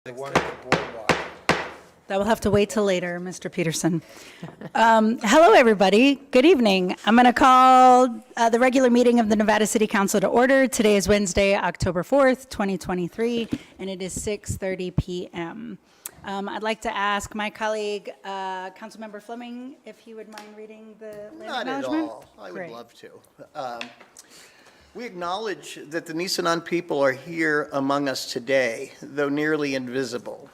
The one at the boardwalk. That will have to wait till later, Mr. Peterson. Hello, everybody. Good evening. I'm going to call the regular meeting of the Nevada City Council to order. Today is Wednesday, October 4th, 2023, and it is 6:30 p.m. I'd like to ask my colleague, Councilmember Fleming, if he would mind reading the land Not at acknowledgement. all. I would Great. love to. We acknowledge that the Nisenan people are here among us today, though nearly invisible.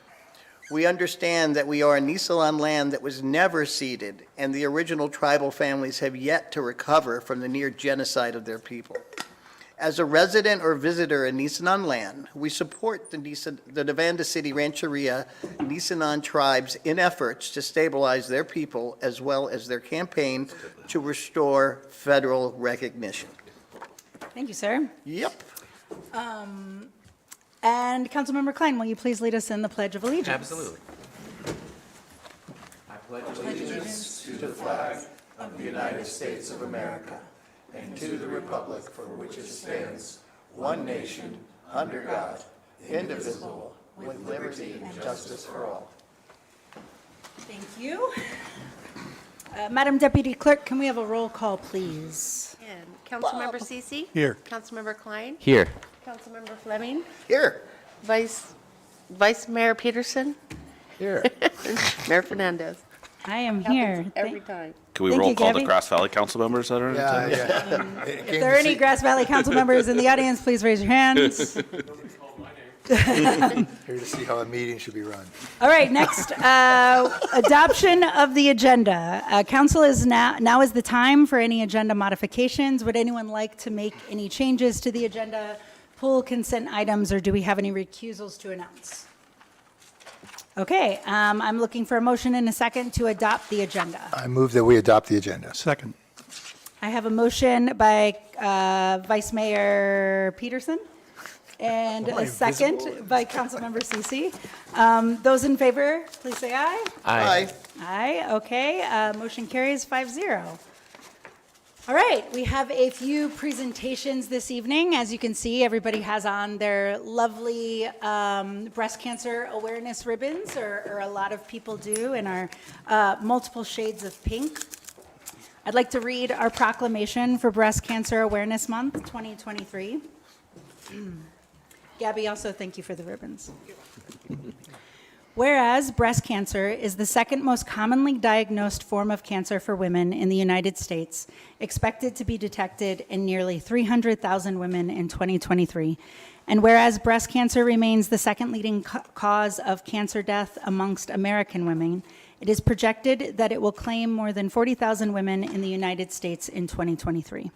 We understand that we are a Nisenan land that was never ceded, and the original tribal families have yet to recover from the near genocide of their people. As a resident or visitor in Nisenan land, we support the Nevada City Rancheria Nisenan tribes in efforts to stabilize their people as well as their campaign to restore federal recognition. Thank you, sir. Yep. And Councilmember Klein, will you please lead us in the Pledge of Allegiance? Absolutely. One nation, under God, indivisible, with liberty and justice for all. Thank you. Madam Deputy Clerk, can we have a roll call, please? And Councilmember Cece? Here. Councilmember Klein? Here. Councilmember Fleming? Here. Vice Mayor Peterson? Here. Mayor Fernandez? I am here. Happens every time. Can we Thank roll you, call the Gabby. Grass Valley council members that are in attendance? Yeah. If there are any Grass Valley Council members in the audience, please raise your hands. Here to see how a meeting should be run. All right, next, adoption of the agenda. Council is now is the time for any agenda modifications. Would anyone like to make any changes to the agenda, pull consent items, or do we have any recusals to announce? Okay, I'm looking for a motion and a second to adopt the agenda. I move that we adopt the agenda. Second. I have a motion by Vice Mayor Peterson and a second by Councilmember Cece. Those in favor, please say aye. Aye. Aye, okay, motion carries 5-0. All right, we have a few presentations this evening. As you can see, everybody has on their lovely breast cancer awareness ribbons, or a lot of people do, in our multiple shades of pink. I'd like to read our proclamation for Breast Cancer Awareness Month 2023. Gabby, also thank you for the ribbons. Whereas breast cancer is the second most commonly diagnosed form of cancer for women in the United States, expected to be detected in nearly 300,000 women in 2023, and whereas breast cancer remains the second leading cause of cancer death amongst American women, it is projected that it will claim more than 40,000 women in the United States in 2023.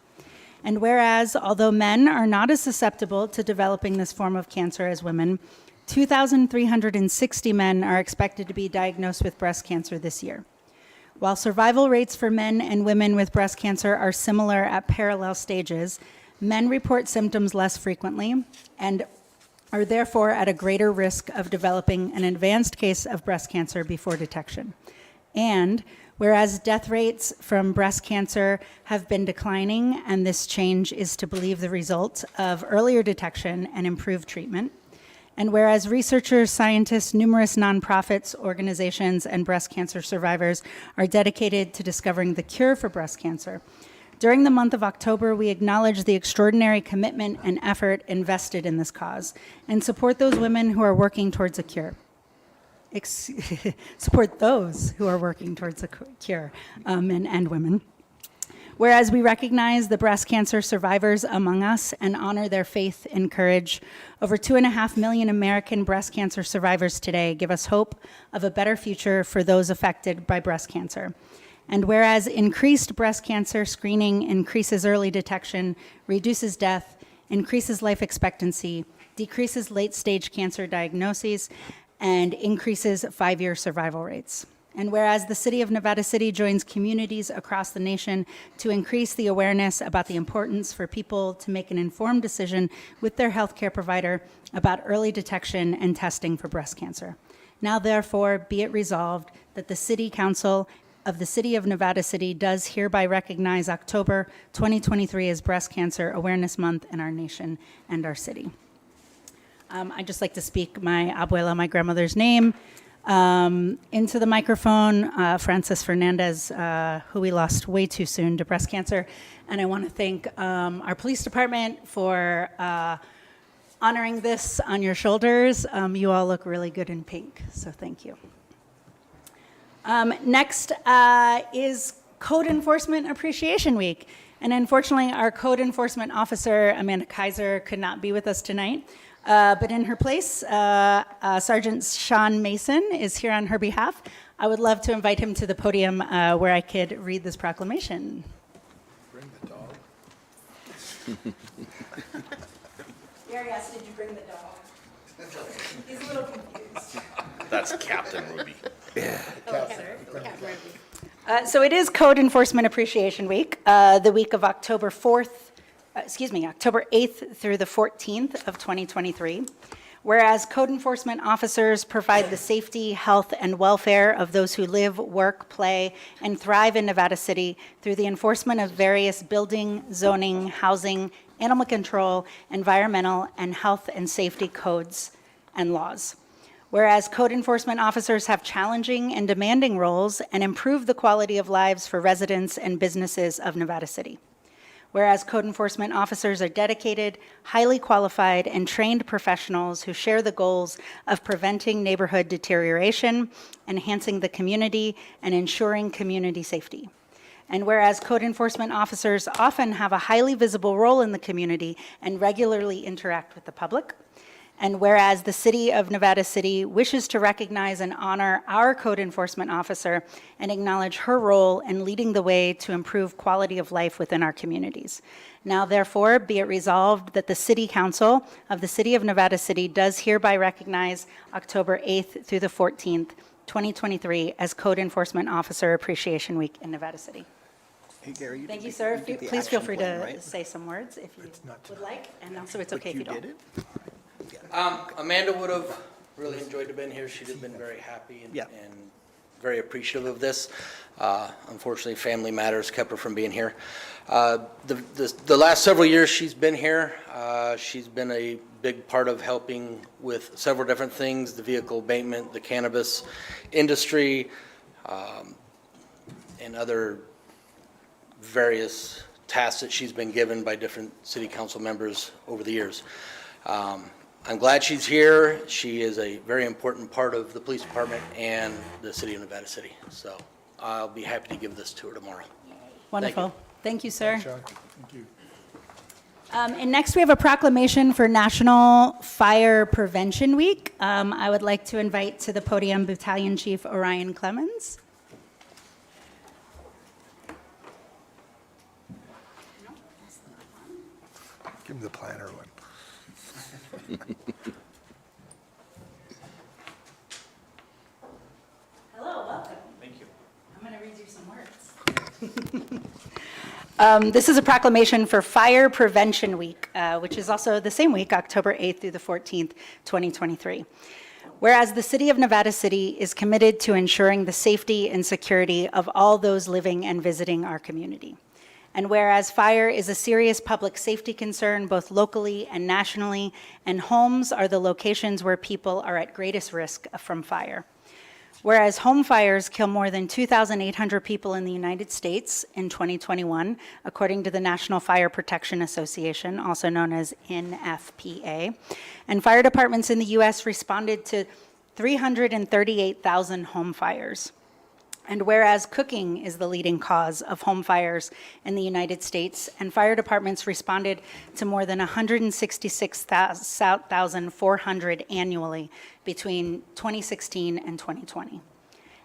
And whereas, although men are not as susceptible to developing this form of cancer as women, 2,360 men are expected to be diagnosed with breast cancer this year. While survival rates for men and women with breast cancer are similar at parallel stages, men report symptoms less frequently and are therefore at a greater risk of developing an advanced case of breast cancer before detection. And whereas death rates from breast cancer have been declining, and this change is to believe the result of earlier detection and improved treatment, and whereas researchers, scientists, numerous nonprofits, organizations, and breast cancer survivors are dedicated to discovering the cure for breast cancer, during the month of October, we acknowledge the extraordinary commitment and effort invested in this cause and support those women who are working towards a cure. Support those who are working towards a cure, men and women. Whereas we recognize the breast cancer survivors among us and honor their faith and courage, over 2.5 million American breast cancer survivors today give us hope of a better future for those affected by breast cancer. And whereas increased breast cancer screening increases early detection, reduces death, increases life expectancy, decreases late-stage cancer diagnoses, and increases 5-year survival rates. And whereas the City of Nevada City joins communities across the nation to increase the awareness about the importance for people to make an informed decision with their healthcare provider about early detection and testing for breast cancer. Now, therefore, be it resolved that the City Council of the City of Nevada City does hereby recognize October 2023 as Breast Cancer Awareness Month in our nation and our city. I'd just like to speak my abuela, my grandmother's name, into the microphone, Frances Fernandez, who we lost way too soon to breast cancer. And I want to thank our police department for honoring this on your shoulders. You all look really good in pink, so thank you. Next is Code Enforcement Appreciation Week. And unfortunately, our Code Enforcement Officer, Amanda Kaiser, could not be with us tonight. But in her place, Sergeant Sean Mason is here on her behalf. I would love to invite him to the podium where I could read this proclamation. Bring the dog. Gary asked, did you bring the dog? He's a little confused. That's Captain Ruby. So it is Code Enforcement Appreciation Week, the week of October 8th through the 14th of 2023. Whereas code enforcement officers provide the safety, health, and welfare of those who live, work, play, and thrive in Nevada City through the enforcement of various building, zoning, housing, animal control, environmental, and health and safety codes and laws. Whereas code enforcement officers have challenging and demanding roles and improve the quality of lives for residents and businesses of Nevada City. Whereas code enforcement officers are dedicated, highly qualified, and trained professionals who share the goals of preventing neighborhood deterioration, enhancing the community, and ensuring community safety. And whereas code enforcement officers often have a highly visible role in the community and regularly interact with the public. And whereas the City of Nevada City wishes to recognize and honor our code enforcement officer and acknowledge her role in leading the way to improve quality of life within our communities. Now, therefore, be it resolved that the City Council of the City of Nevada City does hereby recognize October 8th through the 14th, 2023 as Code Enforcement Officer Appreciation Week in Nevada City. Hey, Gary, Thank did you, sir. did the Please feel action free plan, to right? say some words if you would like, and also it's But okay if you don't. did it? Amanda would have really enjoyed to have been here. She'd have been very happy Yeah. and very appreciative of this. Unfortunately, family matters kept her from being here. The last several years she's been here, she's been a big part of helping with several different things, the vehicle abatement, the cannabis industry, and other various tasks that she's been given by different city council members over the years. I'm glad she's here. She is a very important part of the police department and the city of Nevada City. So I'll be happy to give this to her tomorrow. Wonderful. Thank you, sir. Sean, thank you. And next, we have a proclamation for National Fire Prevention Week. I would like to invite to the podium Battalion Chief Orion Clemens. Give him the planner one. Hello, welcome. Thank you. I'm going to read you some words. This is a proclamation for Fire Prevention Week, which is also the same week, October 8th through the 14th, 2023. Whereas the City of Nevada City is committed to ensuring the safety and security of all those living and visiting our community. And whereas fire is a serious public safety concern both locally and nationally, and homes are the locations where people are at greatest risk from fire. Whereas home fires kill more than 2,800 people in the United States in 2021, according to the National Fire Protection Association, also known as NFPA, and fire departments in the U.S. responded to 338,000 home fires. And whereas cooking is the leading cause of home fires in the United States, and fire departments responded to more than 166,400 annually between 2016 and 2020.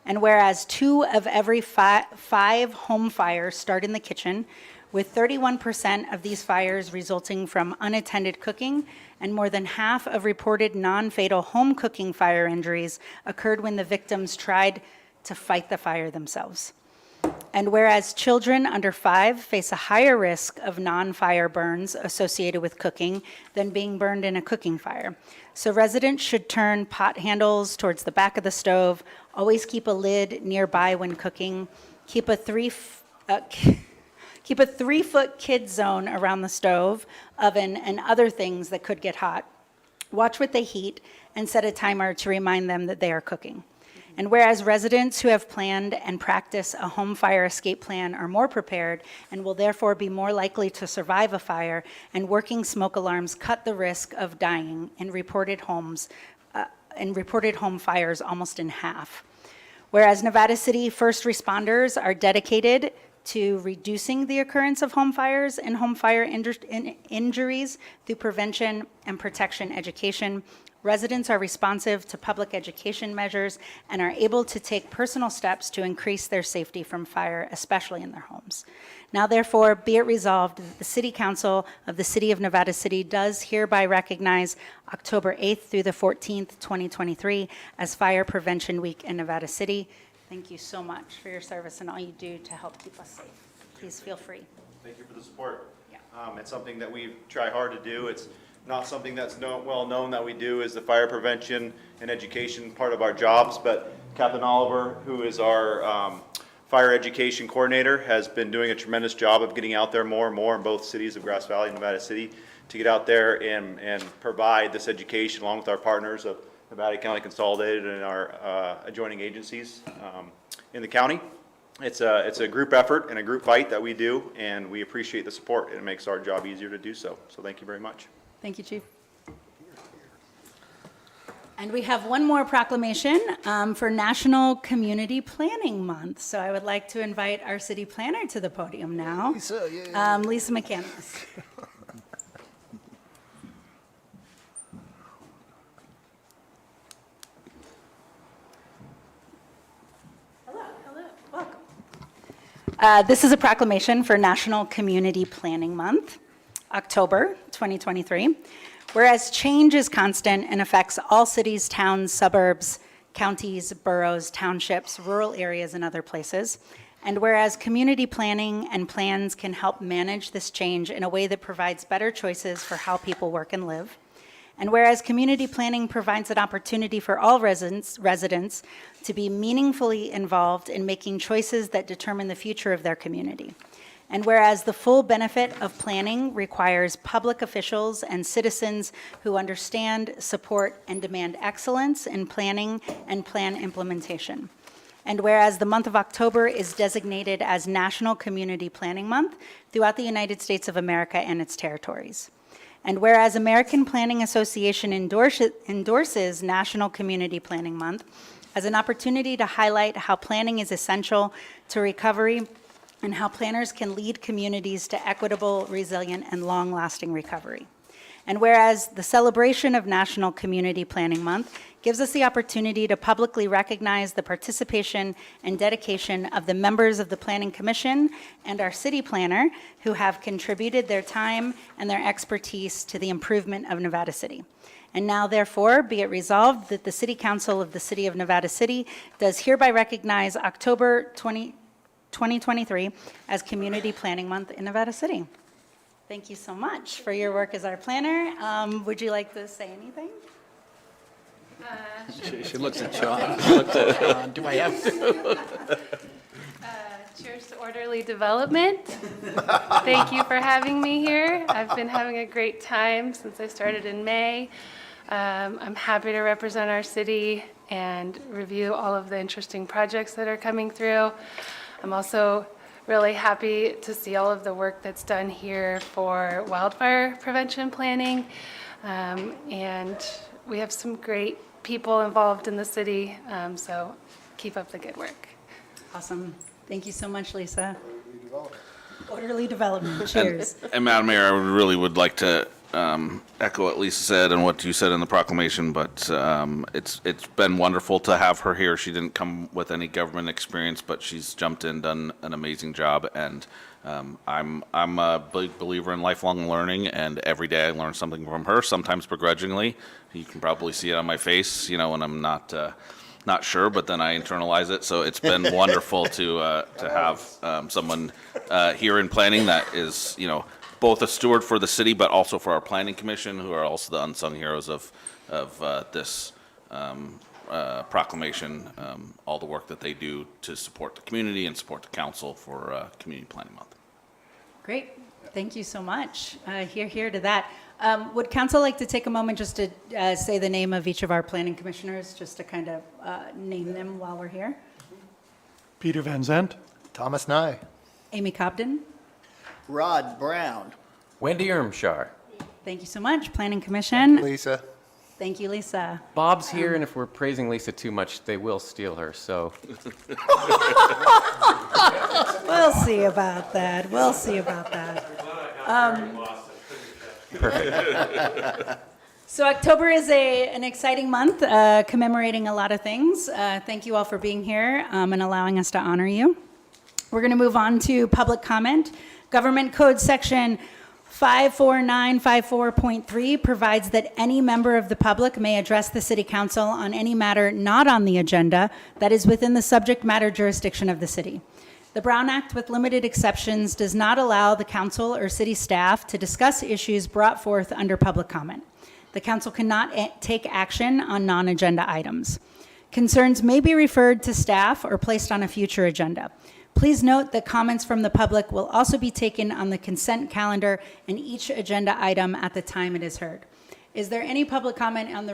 And whereas 2 of every 5 home fires start in the kitchen, with 31% of these fires resulting from unattended cooking, and more than half of reported non-fatal home cooking fire injuries occurred when the victims tried to fight the fire themselves. And whereas children under 5 face a higher risk of non-fire burns associated with cooking than being burned in a cooking fire. So residents should turn pot handles towards the back of the stove, always keep a lid nearby when cooking, keep a 3-foot kid zone around the stove, oven, and other things that could get hot. watch what they heat, and set a timer to remind them that they are cooking. And whereas residents who have planned and practice a home fire escape plan are more prepared and will therefore be more likely to survive a fire, and working smoke alarms cut the risk of dying in reported home fires almost in half. Whereas Nevada City first responders are dedicated to reducing the occurrence of home fires and home fire injuries through prevention and protection education, residents are responsive to public education measures and are able to take personal steps to increase their safety from fire, especially in their homes. Now, therefore, be it resolved that the City Council of the City of Nevada City does hereby recognize October 8th through the 14th, 2023 as Fire Prevention Week in Nevada City. Thank you so much for your service and all you do to help keep us safe. Please feel free. Thank you for the support. Yeah. It's something that we try hard to do. It's not something that's well known that we do is the fire prevention and education part of our jobs, but Captain Oliver, who is our fire education coordinator, has been doing a tremendous job of getting out there more and more in both cities of Grass Valley and Nevada City to get out there and provide this education along with our partners of Nevada County Consolidated and our adjoining agencies in the county. It's a group effort and a group fight that we do, and we appreciate the support. It makes our job easier to do so. So thank you very much. Thank you, Chief. And we have one more proclamation for National Community Planning Month. So I would like to invite our city planner to the podium now. Lisa, yay. Lisa McCandless. Hello, welcome. This is a proclamation for National Community Planning Month, October 2023. Whereas change is constant and affects all cities, towns, suburbs, counties, boroughs, townships, rural areas, and other places. And whereas community planning and plans can help manage this change in a way that provides better choices for how people work and live. And whereas community planning provides an opportunity for all residents to be meaningfully involved in making choices that determine the future of their community. And whereas the full benefit of planning requires public officials and citizens who understand, support, and demand excellence in planning and plan implementation. And whereas the month of October is designated as National Community Planning Month throughout the United States of America and its territories. And whereas American Planning Association endorses National Community Planning Month as an opportunity to highlight how planning is essential to recovery and how planners can lead communities to equitable, resilient, and long-lasting recovery. And whereas the celebration of National Community Planning Month gives us the opportunity to publicly recognize the participation and dedication of the members of the Planning Commission and our city planner who have contributed their time and their expertise to the improvement of Nevada City. And now, therefore, be it resolved that the City Council of the City of Nevada City does hereby recognize October 2023 as Community Planning Month in Nevada City. Thank you so much for your work as our planner. Would you like to say anything? She looks at John. She looks at John. Do I have to? Cheers to orderly development. Thank you for having me here. I've been having a great time since I started in May. I'm happy to represent our city and review all of the interesting projects that are coming through. I'm also really happy to see all of the work that's done here for wildfire prevention planning. And we have some great people involved in the city, so keep up the good work. Awesome. Thank you so much, Lisa. Orderly development. Cheers. And Madam Mayor, I really would like to echo what Lisa said and what you said in the proclamation, but it's been wonderful to have her here. She didn't come with any government experience, but she's jumped in, done an amazing job, and I'm a big believer in lifelong learning, and every day I learn something from her, sometimes begrudgingly. You can probably see it on my face, when I'm not sure, but then I internalize it. So it's been wonderful to have someone here in planning that is, both a steward for the city, but also for our planning commission, who are also the unsung heroes of this proclamation, all the work that they do to support the community and support the council for Community Planning Month. Great. Thank you so much. Hear to that. Would council like to take a moment just to say the name of each of our planning commissioners, just to kind of name them while we're here? Peter Van Zandt. Thomas Nye. Amy Cobden, Rod Brown. Wendy Ermshar. thank you so much. Planning Commission, Lisa. thank you, Lisa. Bob's here, and if we're praising Lisa too much, they will steal her, so. We'll see about that. We'll see about that. So October is an exciting month, commemorating a lot of things. Thank you all for being here and allowing us to honor you. We're going to move on to public comment. Government Code Section 54954.3 provides that any member of the public may address the City Council on any matter not on the agenda that is within the subject matter jurisdiction of the city. The Brown Act, with limited exceptions, does not allow the council or city staff to discuss issues brought forth under public comment. The council cannot take action on non-agenda items. Concerns may be referred to staff or placed on a future agenda. Please note that comments from the public will also be taken on the consent calendar and each agenda item at the time it is heard. Is there any public comment in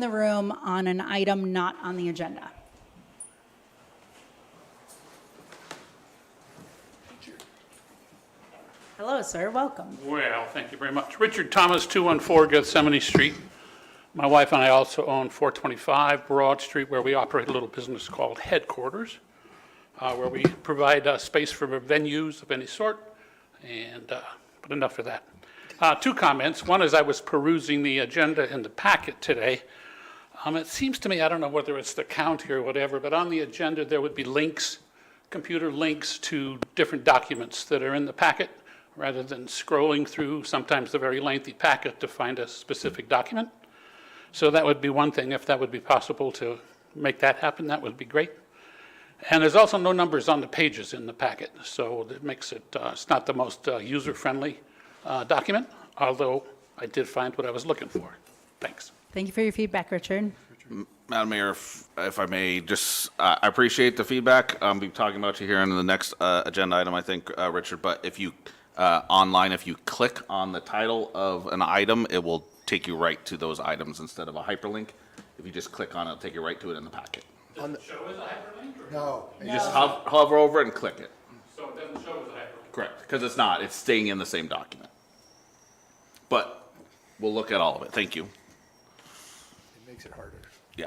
the room on an item not on the agenda? Hello, sir. Welcome. Well, thank you very much. Richard Thomas, 214 Gethsemane Street. My wife and I also own 425 Broad Street, where we operate a little business called Headquarters, where we provide space for venues of any sort. But enough of that. Two comments. One is I was perusing the agenda in the packet today. It seems to me, I don't know whether it's the county or whatever, but on the agenda there would be links, computer links to different documents that are in the packet, rather than scrolling through sometimes the very lengthy packet to find a specific document. So that would be one thing. If that would be possible to make that happen, that would be great. And there's also no numbers on the pages in the packet, so that makes it, it's not the most user-friendly document, although I did find what I was looking for. Thanks. Thank you for your feedback, Richard. Madam Mayor, if I may, just, I appreciate the feedback. I'll be talking about you here in the next agenda item, I think, Richard, but if you, online, if you click on the title of an item, it will take you right to those items instead of a hyperlink. If you just click on it, it'll take you right to it in the packet. Does it show as a hyperlink? No. You just hover over it and click it. So it doesn't show as a hyperlink? Correct, because it's not, it's staying in the same document. But we'll look at all of it. Thank you. It makes it harder.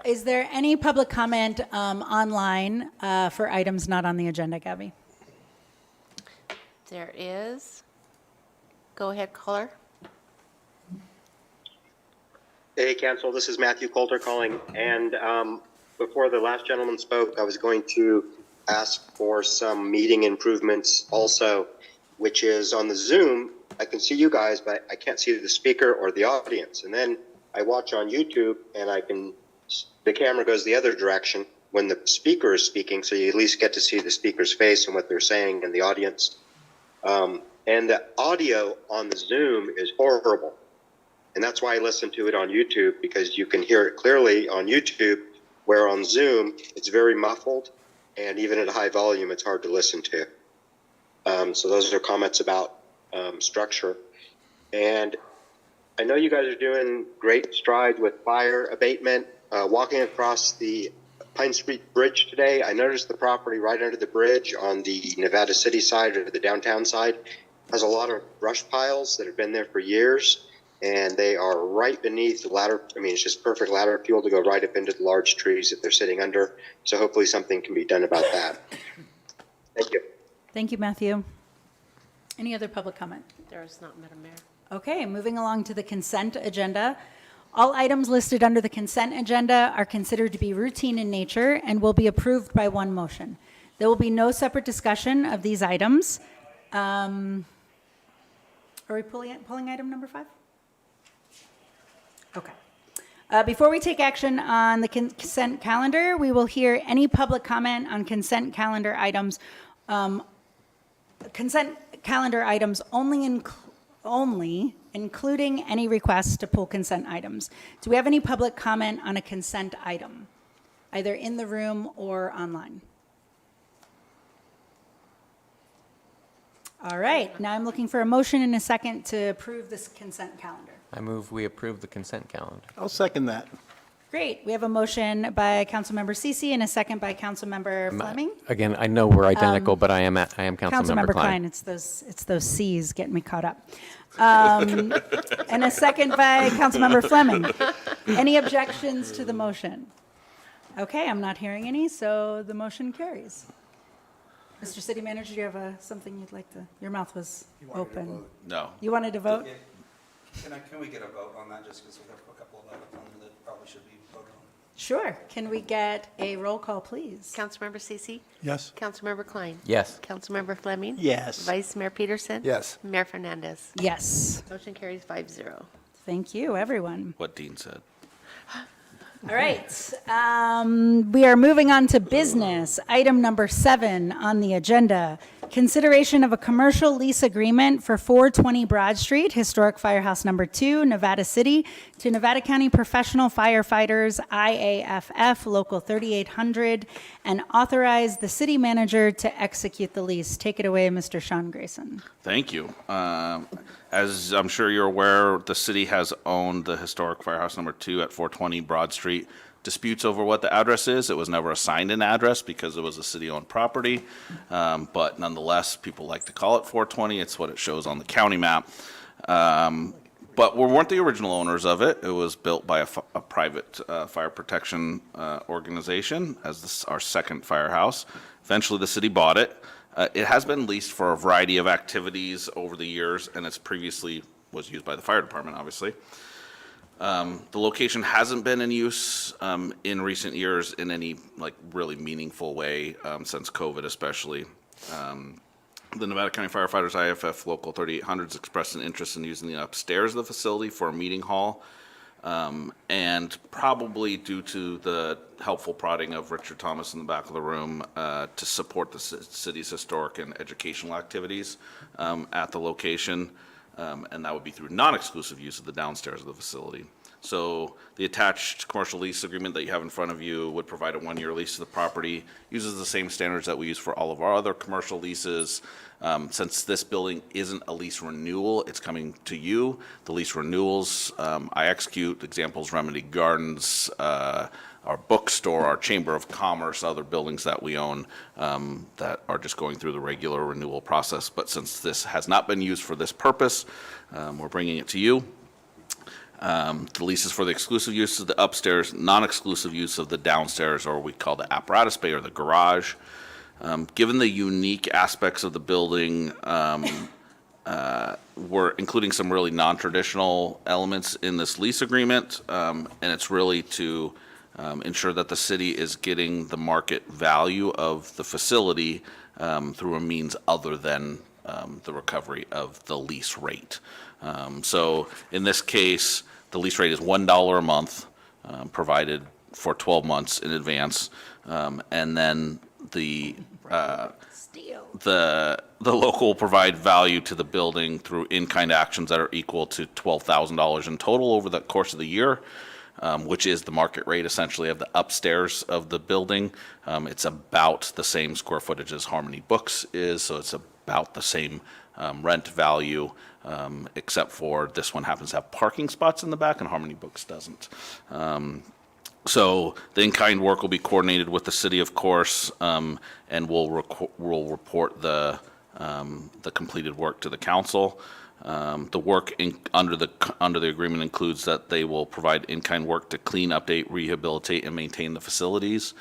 Is there any public comment online for items not on the agenda, Gabby? There is. Go ahead, caller. Hey, Council, this is Matthew Coulter calling. And before the last gentleman spoke, I was going to ask for some meeting improvements also, which is on the Zoom, I can see you guys, but I can't see the speaker or the audience. And then I watch on YouTube and the camera goes the other direction when the speaker is speaking, so you at least get to see the speaker's face and what they're saying and the audience. And the audio on the Zoom is horrible. And that's why I listen to it on YouTube, because you can hear it clearly on YouTube, where on Zoom, it's very muffled. And even at high volume, it's hard to listen to. So those are comments about structure. And I know you guys are doing great strides with fire abatement. Walking across the Pine Street Bridge today, I noticed the property right under the bridge on the Nevada City side or the downtown side has a lot of brush piles that have been there for years, and they are right beneath the ladder. I mean, it's just perfect ladder fuel to go right up into the large trees that they're sitting under. So hopefully something can be done about that. Thank you. Thank you, Matthew. Any other public comment? There is not, Madam Mayor. Okay, moving along to the consent agenda. All items listed under the consent agenda are considered to be routine in nature and will be approved by one motion. There will be no separate discussion of these items. Are we pulling item number 5? Okay. Before we take action on the consent calendar, we will hear any public comment on consent calendar items. Consent calendar items only, including any requests to pull consent items. Do we have any public comment on a consent item, either in the room or online? All right, now I'm looking for a motion and a second to approve this consent calendar. I move we approve the consent calendar. I'll second that. Great, we have a motion by Councilmember Cece and a second by Councilmember Fleming. Again, I know we're identical, but I am Councilmember Klein. Klein, it's those Cs getting me caught up. And a second by Councilmember Fleming. Any objections to the motion? Okay, I'm not hearing any, so the motion carries. Mr. City Manager, do you have something you'd like to, your mouth was open. No. You wanted to vote? Can we get a vote on that, just because we have a couple of items on there that probably should be voted on? Sure. Can we get a roll call, please? Councilmember Cece? Yes. Councilmember Klein? Yes. Councilmember Fleming? Yes. Vice Mayor Peterson? Yes. Mayor Fernandez? Yes. Motion carries 5-0. Thank you, everyone. What Dean said. All right. We are moving on to business. Item number 7 on the agenda. Consideration of a commercial lease agreement for 420 Broad Street, Historic Firehouse Number 2, Nevada City, to Nevada County Professional Firefighters, IAFF, Local 3800, and authorize the city manager to execute the lease. Take it away, Mr. Sean Grayson. Thank you. As I'm sure you're aware, the city has owned the historic Firehouse Number 2 at 420 Broad Street. Disputes over what the address is. It was never assigned an address because it was a city-owned property. But nonetheless, people like to call it 420. It's what it shows on the county map. But we weren't the original owners of it. It was built by a private fire protection organization as our second firehouse. Eventually, the city bought it. It has been leased for a variety of activities over the years, and it's previously was used by the fire department, obviously. The location hasn't been in use in recent years in any really meaningful way since COVID, especially. The Nevada County Firefighters IFF Local 3800 expressed an interest in using the upstairs of the facility for a meeting hall. And probably due to the helpful prodding of Richard Thomas in the back of the room to support the city's historic and educational activities at the location, and that would be through non-exclusive use of the downstairs of the facility. So the attached commercial lease agreement that you have in front of you would provide a 1-year lease to the property, uses the same standards that we use for all of our other commercial leases. Since this building isn't a lease renewal, it's coming to you. The lease renewals, I execute, examples, Remedy Gardens, our bookstore, our Chamber of Commerce, other buildings that we own that are just going through the regular renewal process. But since this has not been used for this purpose, we're bringing it to you. The lease is for the exclusive use of the upstairs, non-exclusive use of the downstairs, or we call the apparatus bay or the garage. Given the unique aspects of the building, we're including some really non-traditional elements in this lease agreement, and it's really to ensure that the city is getting the market value of the facility through a means other than the recovery of the lease rate. So in this case, the lease rate is $1 a month, provided for 12 months in advance, and then the local will provide value to the building through in-kind actions that are equal to $12,000 in total over the course of the year, which is the market rate essentially of the upstairs of the building. It's about the same square footage as Harmony Books is, so it's about the same rent value, except for this one happens to have parking spots in the back and Harmony Books doesn't. So the in-kind work will be coordinated with the city, of course, and we'll report the completed work to the council. The work under the agreement includes that they will provide in-kind work to clean, update, rehabilitate, and maintain the facilities.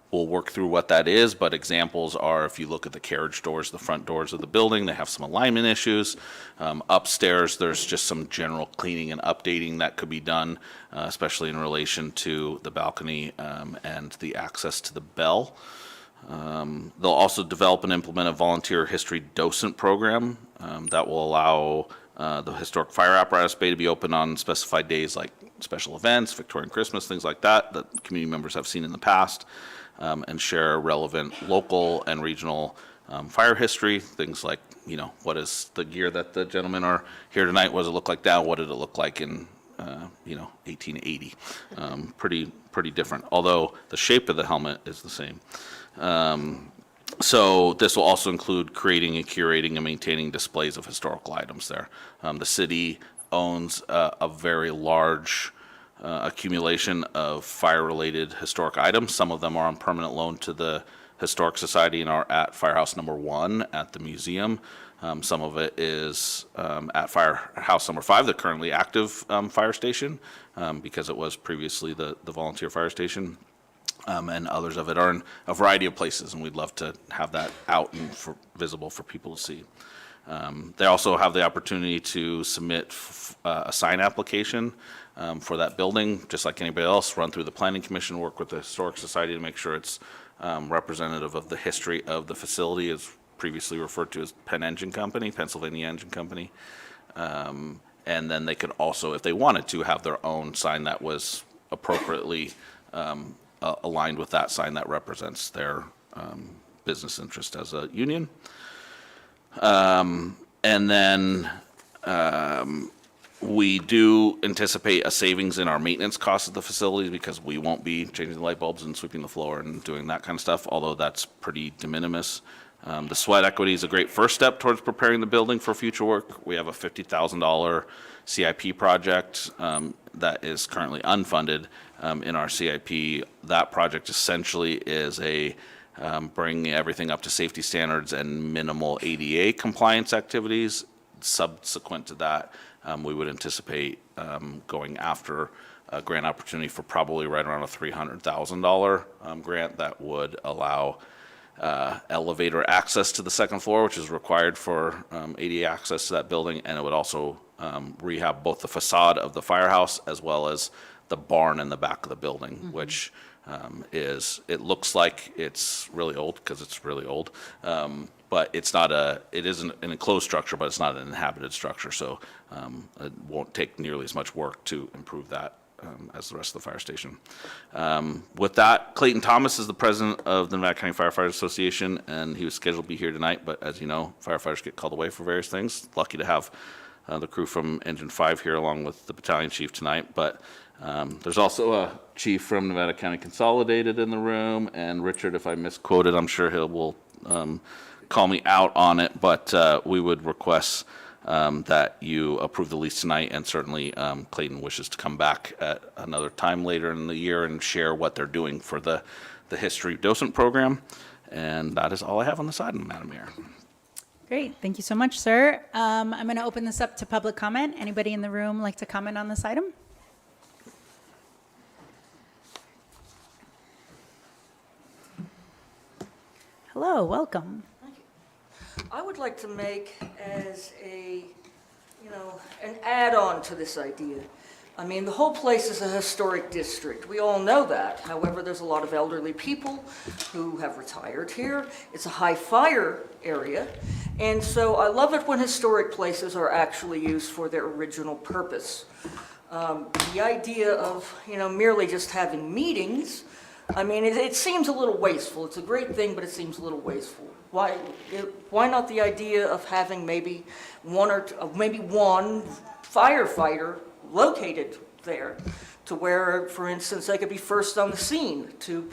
We'll work through what that is, but examples are, if you look at the carriage doors, the front doors of the building, they have some alignment issues. Upstairs, there's just some general cleaning and updating that could be done, especially in relation to the balcony and the access to the bell. They'll also develop and implement a volunteer history docent program that will allow the historic fire apparatus bay to be open on specified days like special events, Victorian Christmas, things like that community members have seen in the past. And share relevant local and regional fire history, things like, what is the gear that the gentlemen are here tonight, what does it look like now, what did it look like in, 1880? Pretty different, although the shape of the helmet is the same. So this will also include creating and curating and maintaining displays of historical items there. The city owns a very large accumulation of fire-related historic items. Some of them are on permanent loan to the Historic Society and are at Firehouse Number 1 at the museum. Some of it is at Firehouse Number 5, the currently active fire station, because it was previously the volunteer fire station. And others of it are in a variety of places, and we'd love to have that out and visible for people to see. They also have the opportunity to submit a sign application for that building, just like anybody else, run through the Planning Commission, work with the Historic Society to make sure it's representative of the history of the facility, as previously referred to as Penn Engine Company, Pennsylvania Engine Company. And then they could also, if they wanted to, have their own sign that was appropriately aligned with that sign that represents their business interest as a union. And then we do anticipate a savings in our maintenance costs of the facility because we won't be changing the light bulbs and sweeping the floor and doing that kind of stuff, although that's pretty de minimis. The sweat equity is a great first step towards preparing the building for future work. We have a $50,000 CIP project that is currently unfunded in our CIP. That project essentially is bringing everything up to safety standards and minimal ADA compliance activities. Subsequent to that, we would anticipate going after a grant opportunity for probably right around a $300,000 grant that would allow elevator access to the second floor, which is required for ADA access to that building, and it would also rehab both the facade of the firehouse as well as the barn in the back of the building, which it looks like it's really old because it's really old, but it isn't an enclosed structure, but it's not an inhabited structure, so it won't take nearly as much work to improve that as the rest of the fire station. With that, Clayton Thomas is the president of the Nevada County Firefighters Association, and he was scheduled to be here tonight, but as you know, firefighters get called away for various things. Lucky to have the crew from Engine 5 here along with the battalion chief tonight, but there's also a chief from Nevada County Consolidated in the room, and Richard, if I misquoted, I'm sure he will call me out on it, but we would request that you approve the lease tonight, and certainly Clayton wishes to come back at another time later in the year and share what they're doing for the history docent program. And that is all I have on this item, Madam Mayor. Great, thank you so much, sir. I'm going to open this up to public comment. Anybody in the room like to comment on this item? Hello, welcome. I would like to make as an add-on to this idea. I mean, the whole place is a historic district. We all know that. However, there's a lot of elderly people who have retired here. It's a high fire area. And so I love it when historic places are actually used for their original purpose. The idea of, merely just having meetings, I mean, it seems a little wasteful. It's a great thing, but it seems a little wasteful. Why not the idea of having maybe one firefighter located there to where, for instance, they could be first on the scene to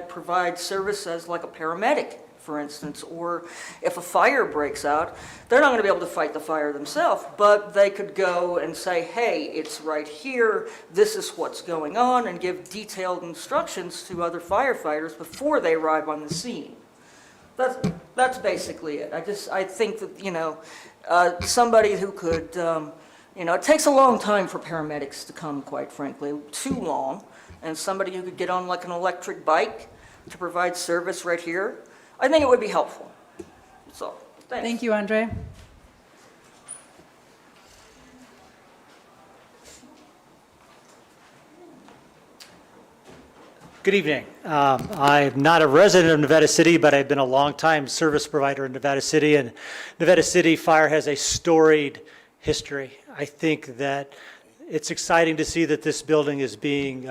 provide service as like a paramedic, for instance, or if a fire breaks out, they're not going to be able to fight the fire themselves, but they could go and say, hey, it's right here, this is what's going on, and give detailed instructions to other firefighters before they arrive on the scene. That's basically it. I think that, somebody who could, it takes a long time for paramedics to come, quite frankly, too long, and somebody who could get on like an electric bike to provide service right here, I think it would be helpful. So, thanks. Thank you, Andre. Good evening. I'm not a resident of Nevada City, but I've been a longtime service provider in Nevada City, and Nevada City Fire has a storied history. I think that it's exciting to see that this building is being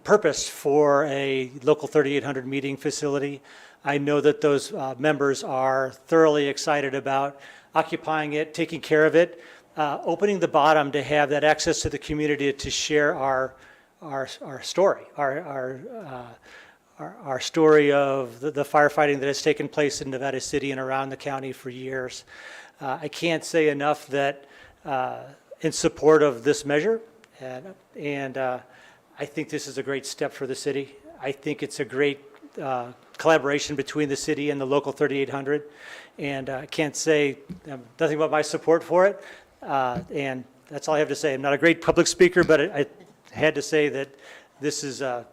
purposed for a local 3800 meeting facility. I know that those members are thoroughly excited about occupying it, taking care of it, opening the bottom to have that access to the community to share our story, our our story of the firefighting that has taken place in Nevada City and around the county for years. I can't say enough that in support of this measure, and I think this is a great step for the city. I think it's a great collaboration between the city and the local 3800, and I can't say nothing about my support for it, and that's all I have to say. I'm not a great public speaker, but I had to say that this is a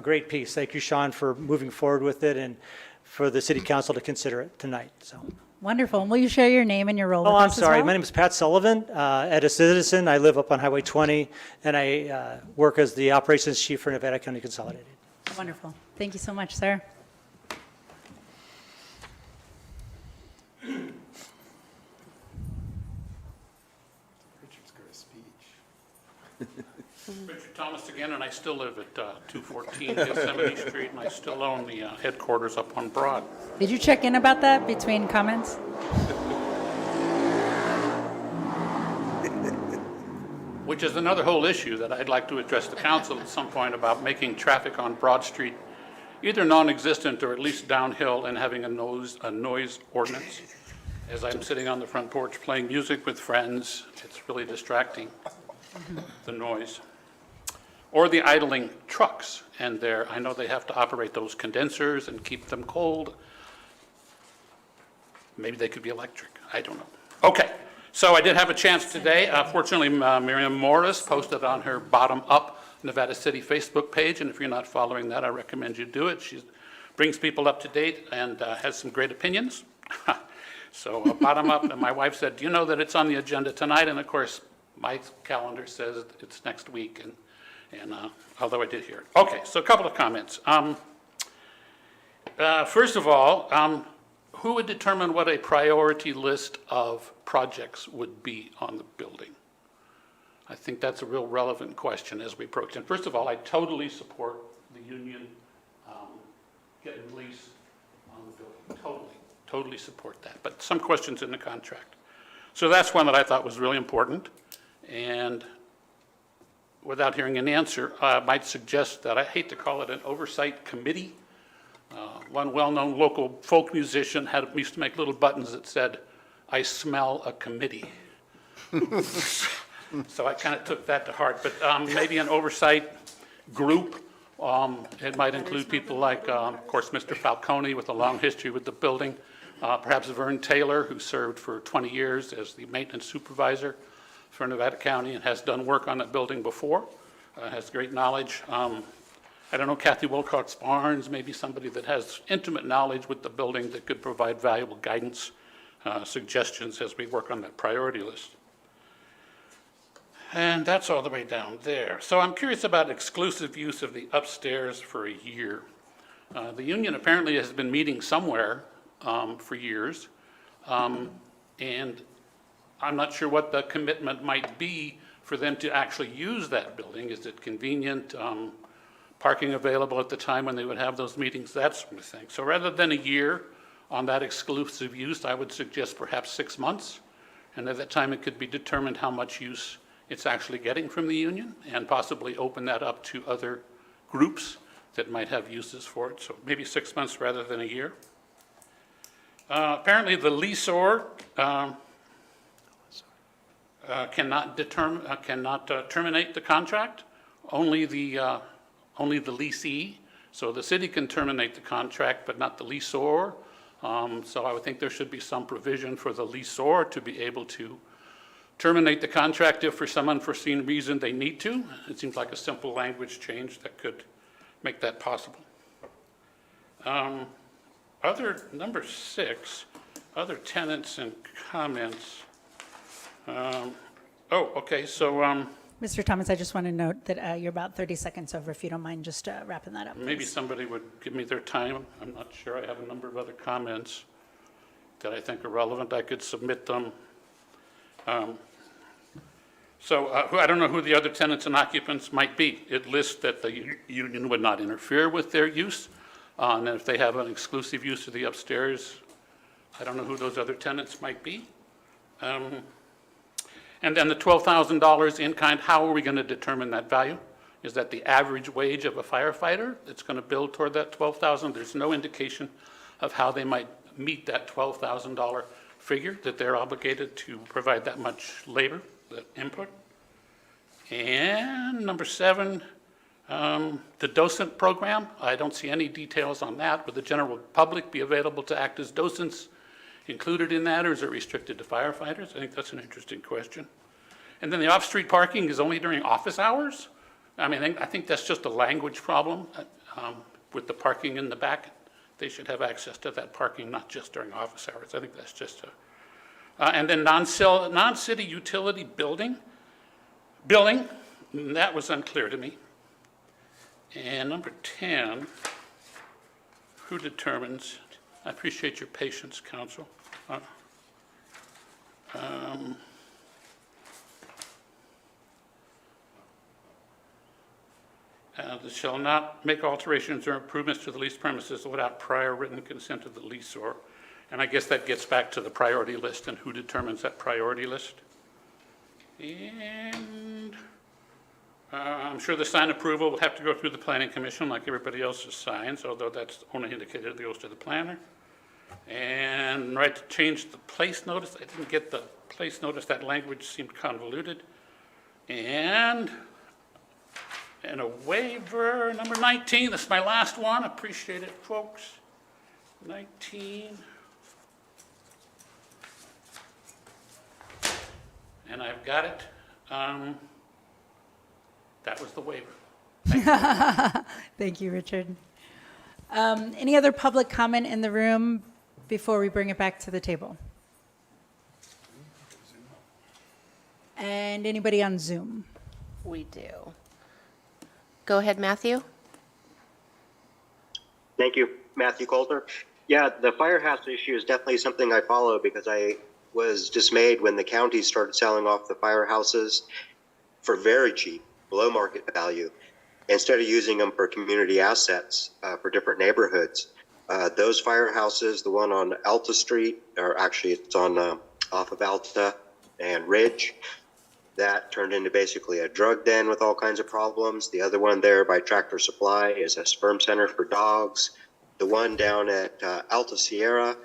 great piece. Thank you, Sean, for moving forward with it and for the city council to consider it tonight. So. Wonderful. And will you share your name and your role with Oh, I'm us as sorry. well? My name is Pat Sullivan. As a citizen, I live up on Highway 20, and I work as the operations chief for Nevada County Consolidated. Wonderful. Thank you so much, sir. Richard Thomas again, and I still live at 214 Yosemite Street, and I still own the headquarters up on Broad. Did you check in about that between comments? Which is another whole issue that I'd like to address the council at some point about making traffic on Broad Street either non-existent or at least downhill and having a noise ordinance. As I'm sitting on the front porch playing music with friends, it's really distracting, the noise. Or the idling trucks, and I know they have to operate those condensers and keep them cold. Maybe they could be electric, I don't know. Okay, so I did have a chance today. Fortunately, Miriam Morris posted on her Bottom Up Nevada City Facebook page, and if you're not following that, I recommend you do it. She brings people up to date and has some great opinions. So Bottom Up, and my wife said, do you know that it's on the agenda tonight? And of course, my calendar says it's next week, and although I did hear it. Okay, so a couple of comments. First of all, who would determine what a priority list of projects would be on the building? I think that's a real relevant question as we approach. And first of all, I totally support the union getting the lease on the building. Totally support that. But some questions in the contract. So that's one that I thought was really important. And without hearing an answer, I might suggest that I hate to call it an oversight committee. One well-known local folk musician used to make little buttons that said, "I smell a committee." So I kind of took that to heart. But maybe an oversight group. It might include people like, of course, Mr. Falcone with a long history with the building. Perhaps Vern Taylor, who served for 20 years as the maintenance supervisor for Nevada County and has done work on that building before, has great knowledge. I don't know, Kathy Wilcox Barnes, maybe somebody that has intimate knowledge with the building that could provide valuable guidance, suggestions as we work on that priority list. And that's all the way down there. So I'm curious about exclusive use of the upstairs for a year. The union apparently has been meeting somewhere for years, and I'm not sure what the commitment might be for them to actually use that building. Is it convenient? Parking available at the time when they would have those meetings, that sort of thing. So rather than a year on that exclusive use, I would suggest perhaps 6 months. And at that time, it could be determined how much use it's actually getting from the union and possibly open that up to other groups that might have uses for it. So maybe 6 months rather than a year. Apparently, the leaseor cannot terminate the contract. Only the leasee. So the city can terminate the contract, but not the leaseor. So I would think there should be some provision for the leaseor to be able to terminate the contract if for some unforeseen reason they need to. It seems like a simple language change that could make that possible. Number 6, other tenants and comments. Okay, so Mr. Thomas, I just want to note that you're about 30 seconds over, if you don't mind just wrapping that up. maybe please. somebody would give me their time. I'm not sure. I have a number of other comments that I think are relevant. I could submit them. I don't know who the other tenants and occupants might be. It lists that the union would not interfere with their use. And if they have an exclusive use of the upstairs, I don't know who those other tenants might be. And then the $12,000 in kind, how are we going to determine that value? is that the average wage of a firefighter that's going to build toward that $12,000, there's no indication of how they might meet that $12,000 figure, that they're obligated to provide that much labor, that input. And number 7, the docent program, I don't see any details on that. Would the general public be available to act as docents included in that, or is it restricted to firefighters? I think that's an interesting question. And then the off-street parking is only during office hours? I mean, I think that's just a language problem with the parking in the back. They should have access to that parking, not just during office hours. I think that's just and then non-city utility billing, that was unclear to me. And number 10, who determines? I appreciate your patience, council. Shall not make alterations or improvements to the leased premises without prior written consent of the leaseor. And I guess that gets back to the priority list and who determines that priority list. And I'm sure the sign approval will have to go through the planning commission like everybody else's signs, although that's only indicated it goes to the planner. And right to change the place notice. I didn't get the place notice. That language seemed convoluted. And a waiver, number 19. This is my last one. Appreciate it, folks. 19. And I've got it. That was the waiver. Thank you, Richard. Any other public comment in the room before we bring it back to the table? And anybody on Zoom? We do. Go ahead, Matthew. Thank you, Matthew Coulter. Yeah, the firehouse issue is definitely something I follow because I was dismayed when the county started selling off the firehouses for very cheap, below market value, instead of using them for community assets for different neighborhoods. Those firehouses, the one on Alta Street, or actually it's on off of Alta and Ridge, that turned into basically a drug den with all kinds of problems. The other one there by Tractor Supply is a sperm center for dogs. The one down at Alta Sierra,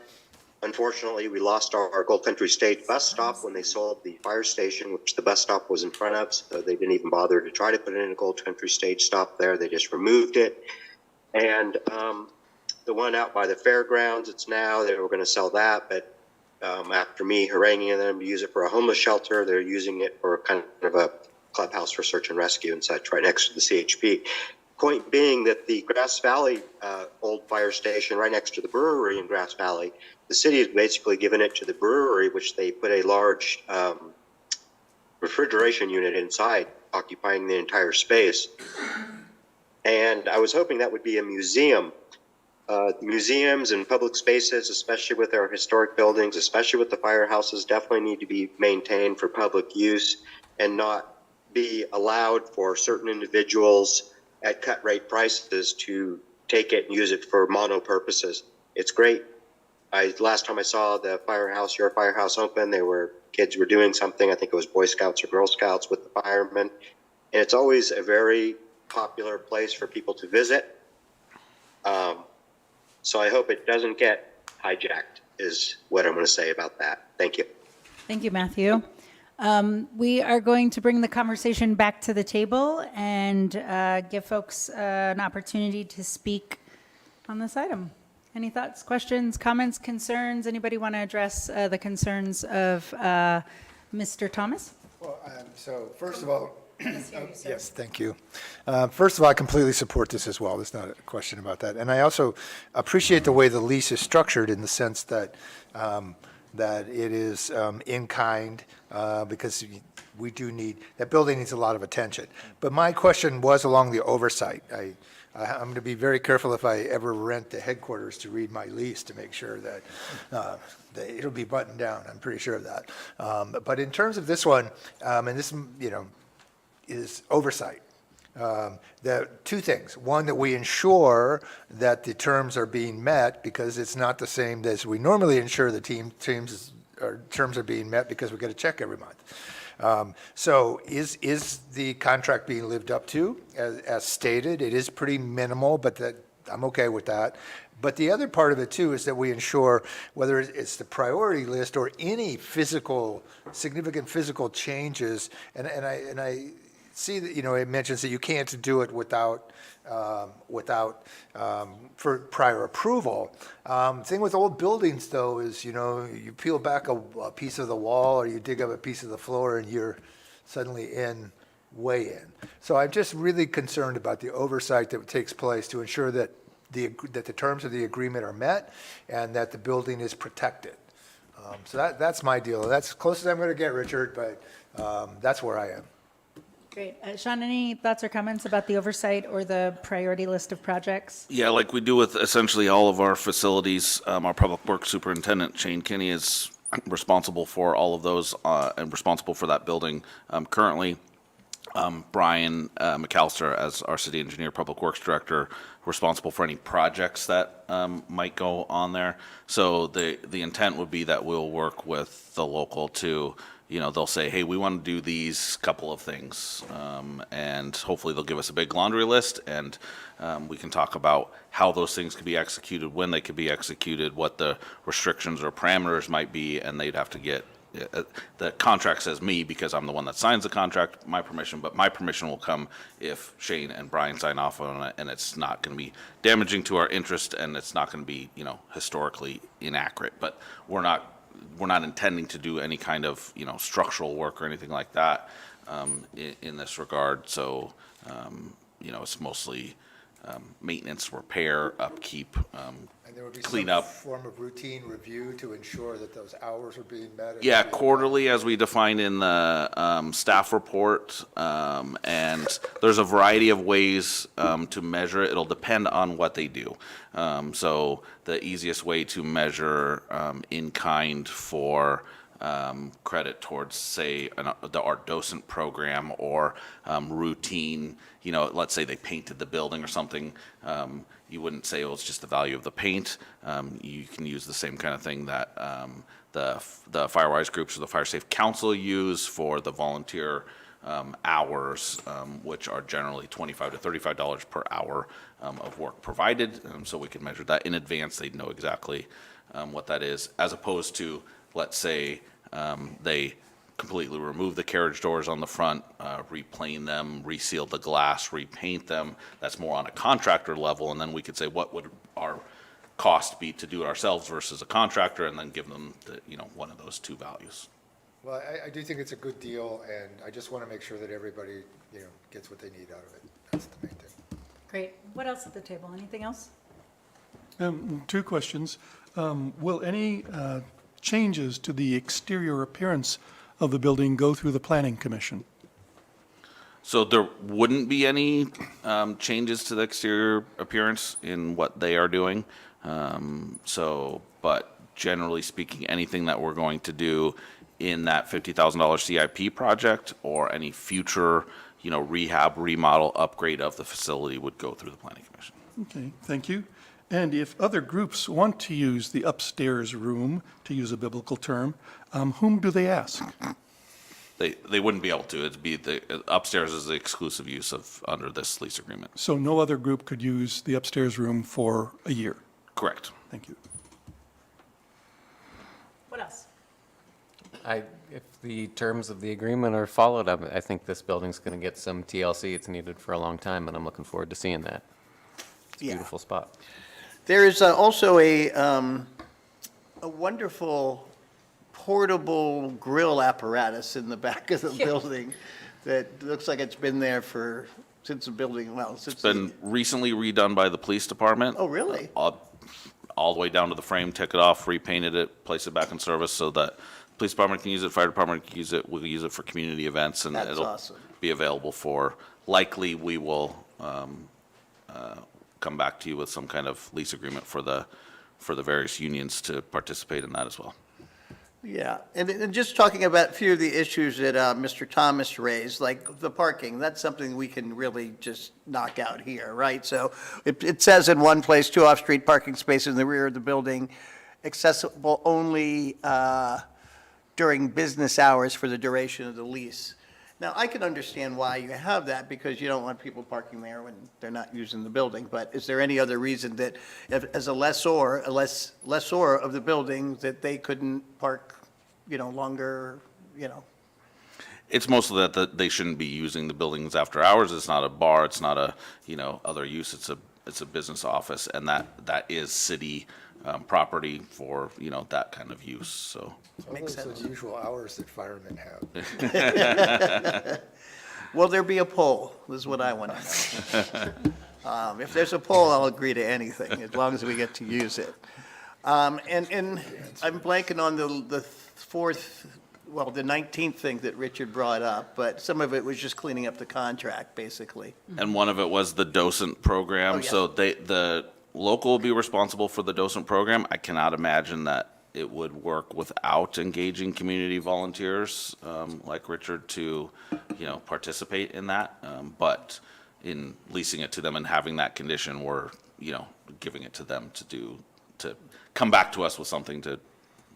unfortunately, we lost our Gold Country State bus stop when they sold the fire station, which the bus stop was in front of, so they didn't even bother to try to put in a Gold Country State stop there. They just removed it. And the one out by the fairgrounds, it's now, they were going to sell that, but after me haranguing them to use it for a homeless shelter, they're using it for kind of a clubhouse for search and rescue and such right next to the CHP. Point being that the Grass Valley old fire station right next to the brewery in Grass Valley, the city has basically given it to the brewery, which they put a large refrigeration unit inside, occupying the entire space. And I was hoping that would be a museum. Museums and public spaces, especially with our historic buildings, especially with the firehouses, definitely need to be maintained for public use and not be allowed for certain individuals at cut rate prices to take it and use it for mono purposes. It's great. Last time I saw the firehouse, your firehouse open, kids were doing something. I think it was Boy Scouts or Girl Scouts with the firemen. And it's always a very popular place for people to visit. So I hope it doesn't get hijacked is what I'm going to say about that. Thank you. Thank you, Matthew. We are going to bring the conversation back to the table and give folks an opportunity to speak on this item. Any thoughts, questions, comments, concerns? Anybody want to address the concerns of Mr. Thomas? Well, so first of all, yes, thank you. First of all, I completely support this as well. There's not a question about that. And I also appreciate the way the lease is structured in the sense that that it is in kind, because we do need, that building needs a lot of attention. But my question was along the oversight. I'm going to be very careful if I ever rent the headquarters to read my lease to make sure that it'll be buttoned down. I'm pretty sure of that. But in terms of this one, and this, is oversight. The two things. One, that we ensure that the terms are being met, because it's not the same as we normally ensure the terms are being met because we get a check every month. So is the contract being lived up to, as stated? It is pretty minimal, but I'm okay with that. But the other part of it too is that we ensure, whether it's the priority list or any significant physical changes, and I see that, it mentions that you can't do it without for prior approval. Thing with old buildings though is, you peel back a piece of the wall or you dig up a piece of the floor and you're suddenly way in. So I'm just really concerned about the oversight that takes place to ensure that the terms of the agreement are met and that the building is protected. So that's my deal. That's as close as I'm going to get, Richard, but that's where I am. Great. Sean, any thoughts or comments about the oversight or the priority list of projects? Yeah, like we do with essentially all of our facilities, our Public Works Superintendent, Shane Kinney, is responsible for all of those and responsible for that building. Currently, Brian McAllister, as our City Engineer, Public Works Director, responsible for any projects that might go on there. So the intent would be that we'll work with the local to, they'll say, hey, we want to do these couple of things. And hopefully they'll give us a big laundry list and we can talk about how those things could be executed, when they could be executed, what the restrictions or parameters might be, and they'd have to get the contract says me because I'm the one that signs the contract, my permission, but my permission will come if Shane and Brian sign off on it, and it's not going to be damaging to our interest, and it's not going to be, historically inaccurate. But we're not intending to do any kind of, structural work or anything like that in this regard. So, it's mostly maintenance, repair, upkeep, And there would be cleanup. some form of routine review to ensure that those hours are being met? Yeah, quarterly, as we defined in the staff report, and there's a variety of ways to measure it. It'll depend on what they do. So the easiest way to measure in kind for credit towards, say, the art docent program or routine, let's say they painted the building or something, you wouldn't say, oh, it's just the value of the paint. You can use the same kind of thing that the Firewise groups or the Fire Safe Council use for the volunteer hours, which are generally $25 to $35 per hour of work provided. So we can measure that in advance. They'd know exactly what that is, as opposed to, let's say, they completely remove the carriage doors on the front, replane them, reseal the glass, repaint them. That's more on a contractor level, and then we could say, what would our cost be to do it ourselves versus a contractor, and then give them one of those two values. Well, I do think it's a good deal, and I just want to make sure that everybody, gets what they need out of it. That's the main thing. Great. What else at the table? Anything else? Two questions. Will any changes to the exterior appearance of the building go through the Planning Commission? So there wouldn't be any changes to the exterior appearance in what they are doing. But generally speaking, anything that we're going to do in that $50,000 CIP project or any future, rehab, remodel, upgrade of the facility would go through the Planning Commission. Okay, thank you. And if other groups want to use the upstairs room, to use a biblical term, whom do they ask? They wouldn't be able to. It'd be upstairs is the exclusive use under this lease agreement. So no other group could use the upstairs room for a year? Correct. Thank you. What else? If the terms of the agreement are followed, I think this building's going to get some TLC. It's needed for a long time, and I'm looking forward to seeing that. It's a beautiful spot. There is also a wonderful portable grill apparatus in the back of the building that looks like it's been there since the building, It's been recently redone by the police department. Oh, really? All the way down to the frame, took it off, repainted it, placed it back in service so that police department can use it, fire department can use it, we'll use it for community events, and That's it'll awesome. be available likely we will come back to you with some kind of lease agreement for the various unions to participate in that as well. Yeah, and just talking about a few of the issues that Mr. Thomas raised, like the parking, that's something we can really just knock out here, right? So it says in one place, 2 off-street parking spaces in the rear of the building, accessible only during business hours for the duration of the lease. Now, I can understand why you have that, because you don't want people parking there when they're not using the building. But is there any other reason that, as a lessor of the building, that they couldn't park, longer, It's mostly that they shouldn't be using the buildings after hours. It's not a bar, it's not a, other use, it's a business office, and that is city property for, that kind of use, so. Makes Those are sense. the usual hours that firemen have. Will there be a poll, is what I want to know. If there's a poll, I'll agree to anything, as long as we get to use it. And I'm blanking on the fourth, the 19th thing that Richard brought up, but some of it was just cleaning up the contract, basically. And one of it was the docent program. Oh, yeah. So the local will be responsible for the docent program. I cannot imagine that it would work without engaging community volunteers like Richard to, participate in that. But in leasing it to them and having that condition, we're, giving it to them to come back to us with something to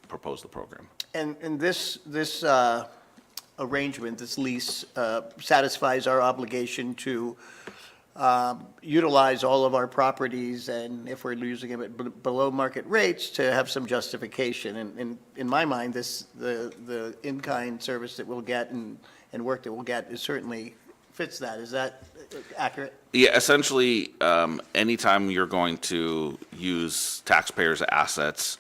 propose the program. And this arrangement, this lease, satisfies our obligation to utilize all of our properties, and if we're using them at below market rates, to have some justification. And in my mind, the in-kind service that we'll get and work that we'll get certainly fits that. Is that accurate? Yeah, essentially, anytime you're going to use taxpayers' assets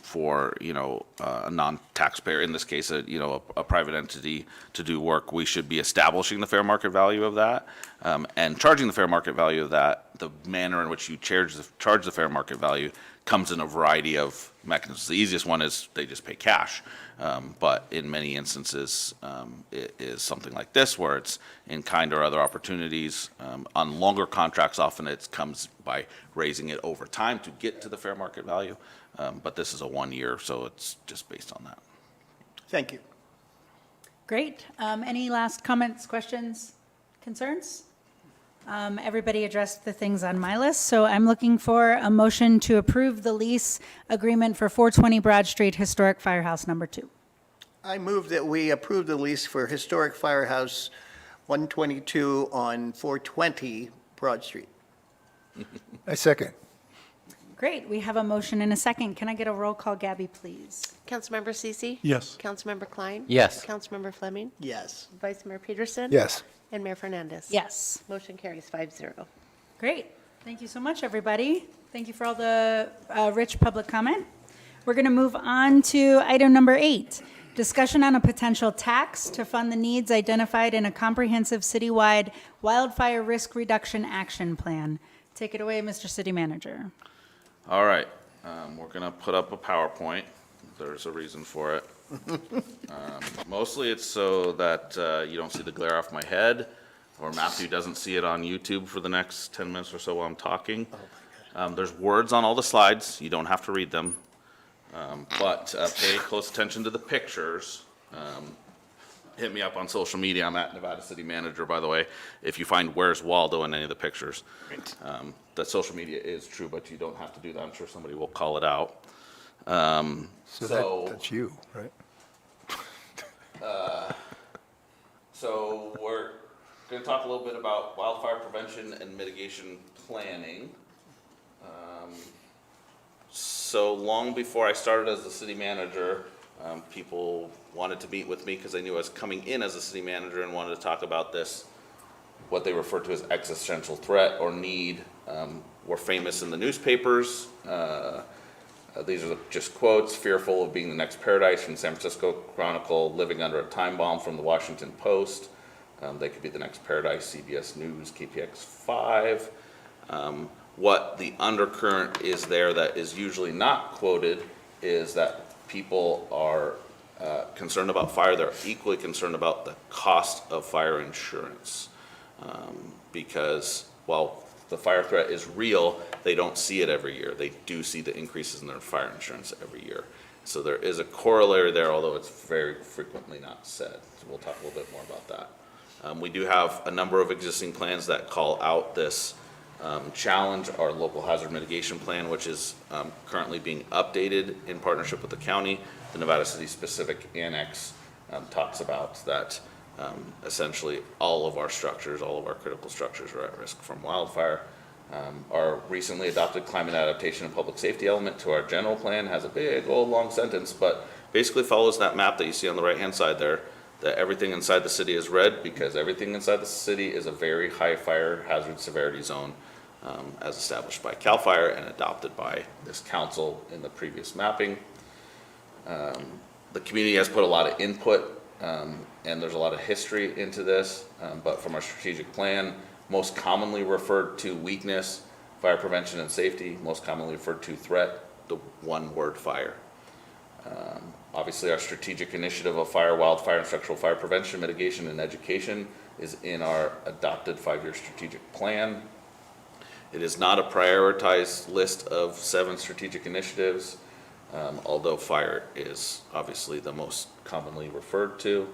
for, a non-taxpayer, in this case, a private entity to do work, we should be establishing the fair market value of that and charging the fair market value of that. The manner in which you charge the fair market value comes in a variety of mechanisms. The easiest one is they just pay cash. But in many instances, it is something like this, where it's in kind or other opportunities. On longer contracts, often it comes by raising it over time to get to the fair market value. But this is a 1 year, so it's just based on that. Thank you. Great. Any last comments, questions, concerns? Everybody addressed the things on my list, so I'm looking for a motion to approve the lease agreement for 420 Broad Street Historic Firehouse Number 2. I move that we approve the lease for Historic Firehouse 122 on 420 Broad Street. I second. Great, we have a motion and a second. Can I get a roll call, Gabby, please? Councilmember Cece? Yes. Councilmember Klein? Yes. Councilmember Fleming? Yes. Vice Mayor Peterson? Yes. And Mayor Fernandez? Yes. Motion carries 5-0. Great. Thank you so much, everybody. Thank you for all the rich public comment. We're going to move on to item number 8, discussion on a potential tax to fund the needs identified in a comprehensive citywide wildfire risk reduction action plan. Take it away, Mr. City Manager. All right, we're gonna put up a PowerPoint. There's a reason for it. Mostly it's so that you don't see the glare off my head, or Matthew doesn't see it on YouTube for the next 10 minutes or so while I'm talking. There's words on all the slides. You don't have to read them. But pay close attention to the pictures. Hit me up on social media. I'm at Nevada City Manager, by the way, if you find Where's Waldo in any of the pictures. That social media is true, but you don't have to do that. I'm sure somebody will call it out. That's you, right? So we're going to talk a little bit about wildfire prevention and mitigation planning. So long before I started as the city manager, people wanted to meet with me because they knew I was coming in as a city manager and wanted to talk about this, what they refer to as existential threat or need. Were famous in the newspapers. These are just quotes: fearful of being the next paradise from San Francisco Chronicle, living under a time bomb from the Washington Post. They could be the next paradise, CBS News, KPX5. What the undercurrent is there that is usually not quoted is that people are concerned about fire. They're equally concerned about the cost of fire insurance because while the fire threat is real, they don't see it every year. They do see the increases in their fire insurance every year. So there is a corollary there, although it's very frequently not said. So we'll talk a little bit more about that. We do have a number of existing plans that call out this challenge our local hazard mitigation plan, which is currently being updated in partnership with the county. The Nevada City specific annex talks about that essentially all of our structures, all of our critical structures are at risk from wildfire. Our recently adopted climate adaptation and public safety element to our general plan has a big old long sentence, but basically follows that map that you see on the right-hand side there, that everything inside the city is red because everything inside the city is a very high fire hazard severity zone as established by CAL FIRE and adopted by this council in the previous mapping. The community has put a lot of input and there's a lot of history into this, but from our strategic plan, most commonly referred to weakness, fire prevention and safety, most commonly referred to threat, the one word fire. Obviously, our strategic initiative of fire, wildfire, and structural fire prevention, mitigation, and education is in our adopted 5-year strategic plan. It is not a prioritized list of 7 strategic initiatives, although fire is obviously the most commonly referred to.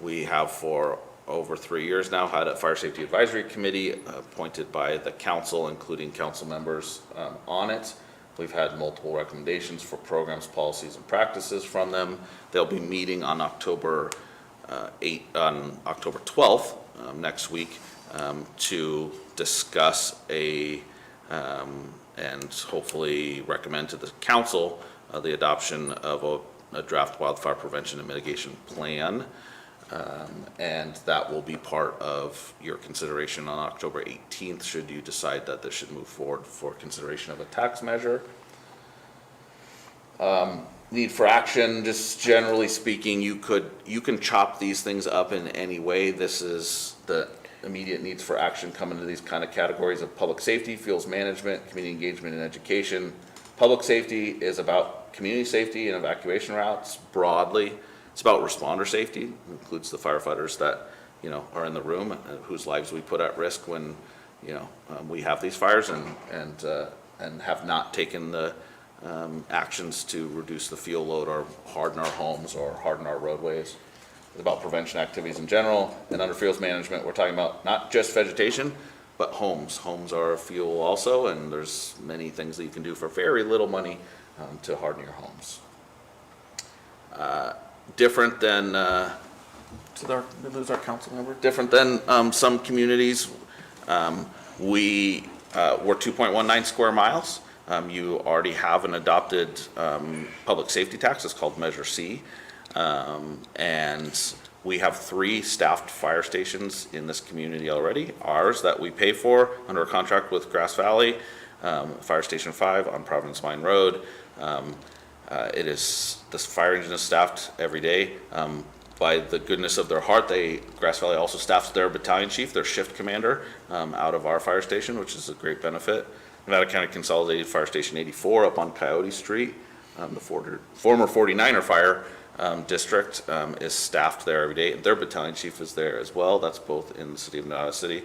We have for over 3 years now had a fire safety advisory committee appointed by the council, including council members on it. We've had multiple recommendations for programs, policies, and practices from them. They'll be meeting on October 12th, next week, to discuss and hopefully recommend to the council the adoption of a draft wildfire prevention and mitigation plan. And that will be part of your consideration on October 18th, should you decide that this should move forward for consideration of a tax measure. Need for action, just generally speaking, you can chop these things up in any way. This is the immediate needs for action come into these kind of categories of public safety, fuels management, community engagement, and education. Public safety is about community safety and evacuation routes broadly. It's about responder safety. It includes the firefighters that, are in the room, whose lives we put at risk when, we have these fires and have not taken the actions to reduce the fuel load or harden our homes or harden our roadways. It's about prevention activities in general. And under fuels management, we're talking about not just vegetation, but homes. Homes are fuel also, and there's many things that you can do for very little money to harden your homes. Different than, did we lose our council member? Different than some communities, we're 2.19 square miles. You already have an adopted public safety tax. It's called Measure C. And we have 3 staffed fire stations in this community already. Ours that we pay for under a contract with Grass Valley, Fire Station 5 on Providence Mine Road. This fire engine is staffed every day. By the goodness of their heart, Grass Valley also staffs their battalion chief, their shift commander, out of our fire station, which is a great benefit. Nevada County Consolidated Fire Station 84 up on Coyote Street, the former 49er Fire District is staffed there every day, and their battalion chief is there as well. That's both in the city of Nevada City.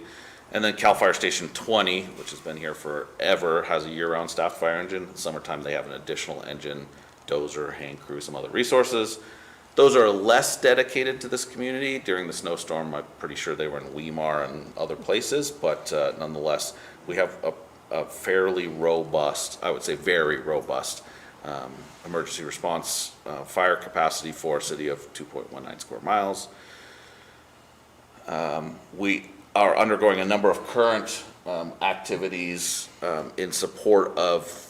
And then Cal Fire Station 20, which has been here forever, has a year-round staffed fire engine. In the summertime, they have an additional engine, dozer, hand crew, some other resources. Those are less dedicated to this community. During the snowstorm, I'm pretty sure they were in Weimar and other places, but nonetheless, we have a fairly robust, I would say very robust, emergency response fire capacity for a city of 2.19 square miles. We are undergoing a number of current activities in support of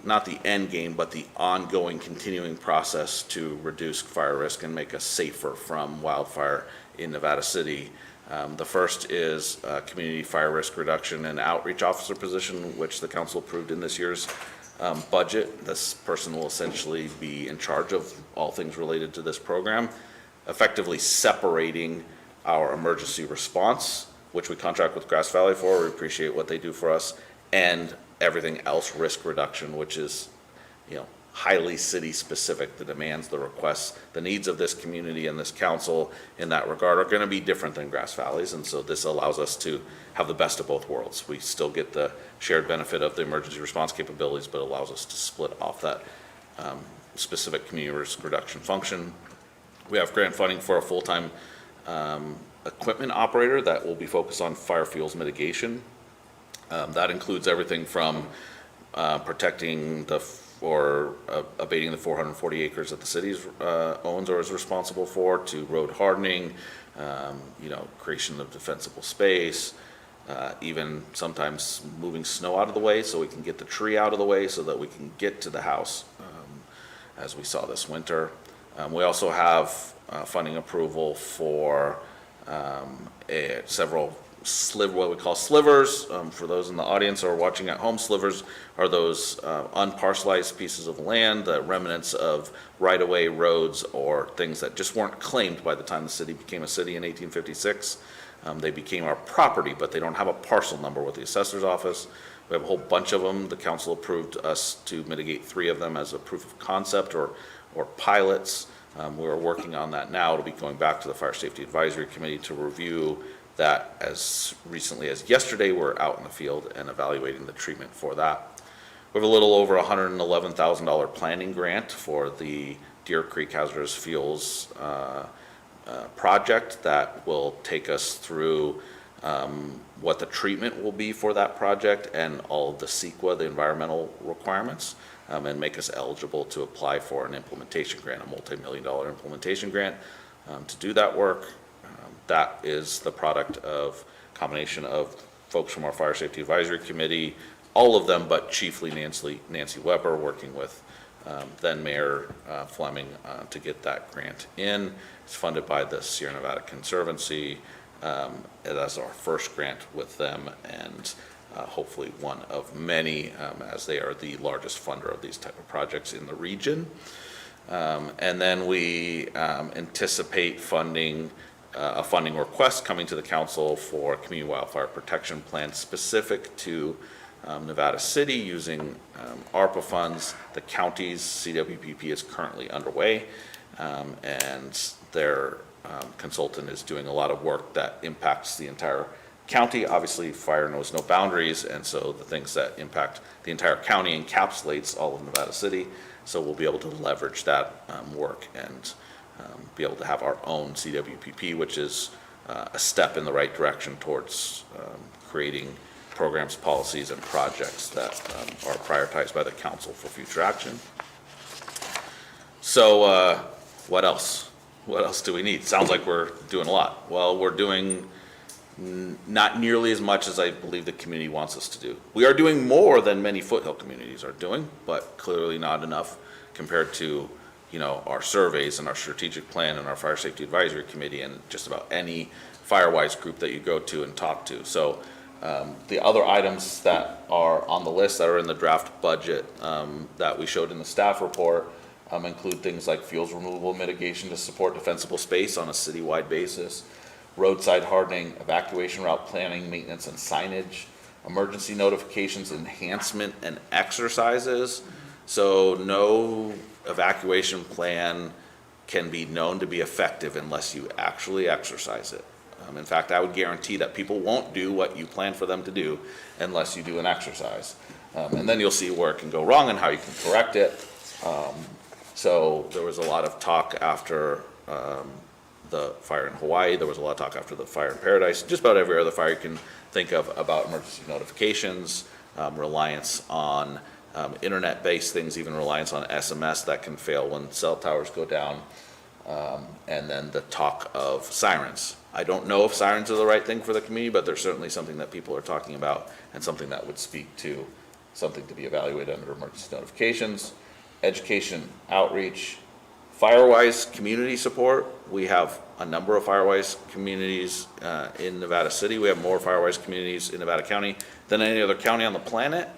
not the end game, but the ongoing continuing process to reduce fire risk and make us safer from wildfire in Nevada City. The first is community fire risk reduction and outreach officer position, which the council approved in this year's budget. This person will essentially be in charge of all things related to this program, effectively separating our emergency response, which we contract with Grass Valley for. We appreciate what they do for us, and everything else risk reduction, which is, highly city specific. The demands, the requests, the needs of this community and this council in that regard are going to be different than Grass Valley's, and so this allows us to have the best of both worlds. We still get the shared benefit of the emergency response capabilities, but allows us to split off that specific community risk reduction function. We have grant funding for a full-time equipment operator that will be focused on fire fuels mitigation. That includes everything from protecting or abating the 440 acres that the city owns or is responsible for, to road hardening, creation of defensible space, even sometimes moving snow out of the way so we can get the tree out of the way so that we can get to the house, as we saw this winter. We also have funding approval for several what we call slivers. For those in the audience or watching at home, slivers are those unparcelized pieces of land, the remnants of right-of-way roads or things that just weren't claimed by the time the city became a city in 1856. They became our property, but they don't have a parcel number with the assessor's office. We have a whole bunch of them. The council approved us to mitigate 3 of them as a proof of concept or pilots. We're working on that now. It'll be going back to the Fire Safety Advisory Committee to review that. As recently as yesterday, we're out in the field and evaluating the treatment for that. We have a little over $111,000 planning grant for the Deer Creek Hazardous Fuels project that will take us through what the treatment will be for that project and all of the CEQA, the environmental requirements, and make us eligible to apply for an implementation grant, a multi-million-dollar implementation grant to do that work. That is the product of a combination of folks from our Fire Safety Advisory Committee, all of them, but chiefly Nancy Weber, working with then Mayor Fleming to get that grant in. It's funded by the Sierra Nevada Conservancy. That's our first grant with them, and hopefully one of many, as they are the largest funder of these type of projects in the region. And then we anticipate funding a funding request coming to the council for community wildfire protection plan specific to Nevada City using ARPA funds. The county's CWPP is currently underway, and their consultant is doing a lot of work that impacts the entire county. Obviously, fire knows no boundaries, and so the things that impact the entire county encapsulates all of Nevada City. So we'll be able to leverage that work and be able to have our own CWPP, which is a step in the right direction towards creating programs, policies, and projects that are prioritized by the council for future action. So what else? What else do we need? Sounds like we're doing a lot. Well, we're doing not nearly as much as I believe the community wants us to do. We are doing more than many foothill communities are doing, but clearly not enough compared to our surveys and our strategic plan and our Fire Safety Advisory Committee and just about any Firewise group that you go to and talk to. So the other items that are on the list that are in the draft budget that we showed in the staff report include things like fuels removal mitigation to support defensible space on a citywide basis, roadside hardening, evacuation route planning, maintenance and signage, emergency notifications, enhancement and exercises. So no evacuation plan can be known to be effective unless you actually exercise it. In fact, I would guarantee that people won't do what you plan for them to do unless you do an exercise. And then you'll see where it can go wrong and how you can correct it. So there was a lot of talk after the fire in Hawaii. There was a lot of talk after the fire in Paradise. Just about every other fire you can think of about emergency notifications, reliance on internet-based things, even reliance on SMS that can fail when cell towers go down, and then the talk of sirens. I don't know if sirens are the right thing for the community, but they're certainly something that people are talking about and something that would speak to something to be evaluated under emergency notifications. Education, outreach, Firewise community support. We have a number of Firewise communities in Nevada City. We have more Firewise communities in Nevada County than any other county on the planet.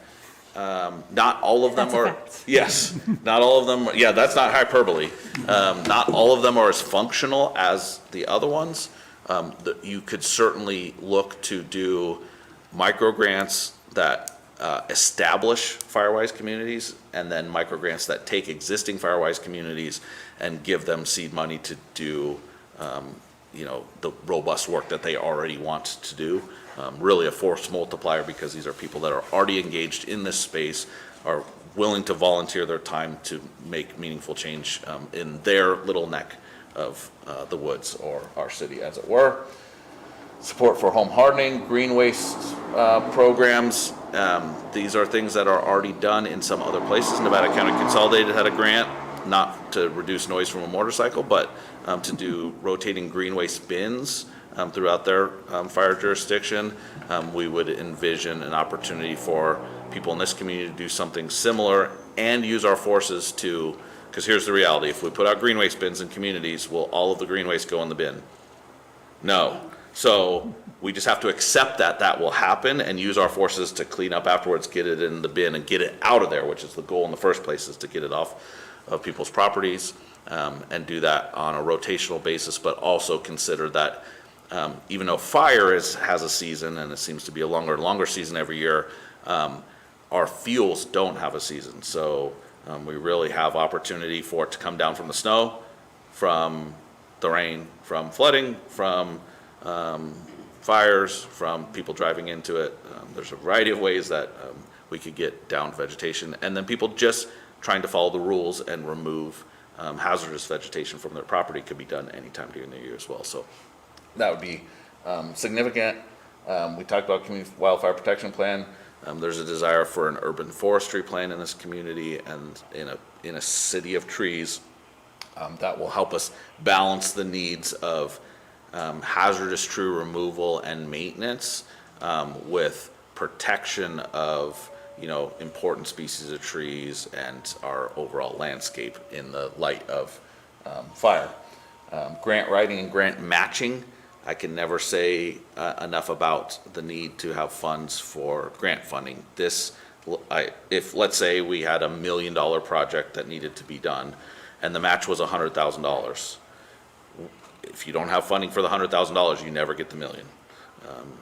Not all of them are, yes, not all of them, yeah, that's not hyperbole. Not all of them are as functional as the other ones. You could certainly look to do micro grants that establish Firewise communities, and then micro grants that take existing Firewise communities and give them seed money to do, the robust work that they already want to do. Really a force multiplier, because these are people that are already engaged in this space, are willing to volunteer their time to make meaningful change in their little neck of the woods, or our city as it were. support for home hardening, green waste programs. These are things that are already done in some other places. Nevada County Consolidated had a grant, not to reduce noise from a motorcycle, but to do rotating green waste bins throughout their fire jurisdiction. We would envision an opportunity for people in this community to do something similar and use our forces to, because here's the reality, if we put out green waste bins in communities, will all of the green waste go in the bin? No. So we just have to accept that that will happen and use our forces to clean up afterwards, get it in the bin and get it out of there, which is the goal in the first place, is to get it off of people's properties, and do that on a rotational basis, but also consider that even though fire has a season, and it seems to be a longer and longer season every year, our fuels don't have a season. So we really have opportunity for it to come down from the snow, from the rain, from flooding, from fires, from people driving into it. There's a variety of ways that we could get down vegetation, and then people just trying to follow the rules and remove hazardous vegetation from their property could be done anytime during the year as well. So that would be significant. We talked about community wildfire protection plan. There's a desire for an urban forestry plan in this community and in a city of trees that will help us balance the needs of hazardous tree removal and maintenance with protection of important species of trees and our overall landscape in the light of fire. Grant writing and grant matching. I can never say enough about the need to have funds for grant funding. If let's say we had $1 million project that needed to be done and the match was $100,000, if you don't have funding for the $100,000, you never get the $1 million.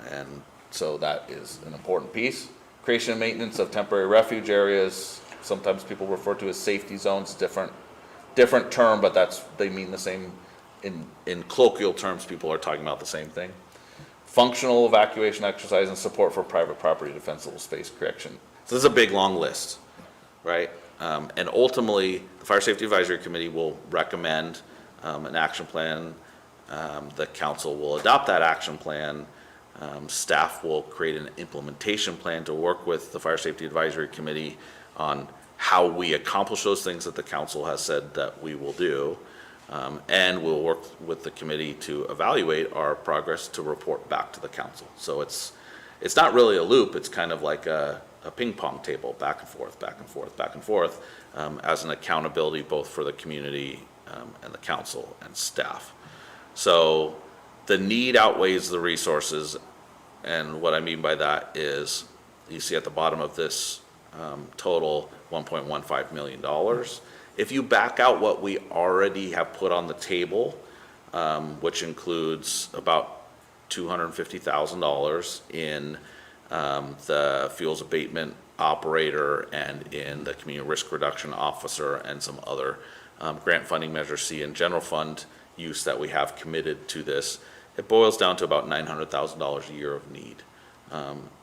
And so that is an important piece. Creation and maintenance of temporary refuge areas. Sometimes people refer to as safety zones, different term, but they mean the same. In colloquial terms, people are talking about the same thing. Functional evacuation exercise and support for private property defensible space correction. So this is a big, long list, right? And ultimately, the Fire Safety Advisory Committee will recommend an action plan. The council will adopt that action plan. Staff will create an implementation plan to work with the Fire Safety Advisory Committee on how we accomplish those things that the council has said that we will do. And we'll work with the committee to evaluate our progress to report back to the council. So it's not really a loop. It's kind of like a ping pong table, back and forth, back and forth, back and forth, as an accountability both for the community and the council and staff. So the need outweighs the resources, and what I mean by that is you see at the bottom of this total $1.15 million. If you back out what we already have put on the table, which includes about $250,000 in the fuels abatement operator and in the community risk reduction officer and some other grant funding measure C and general fund use that we have committed to this, it boils down to about $900,000 a year of need.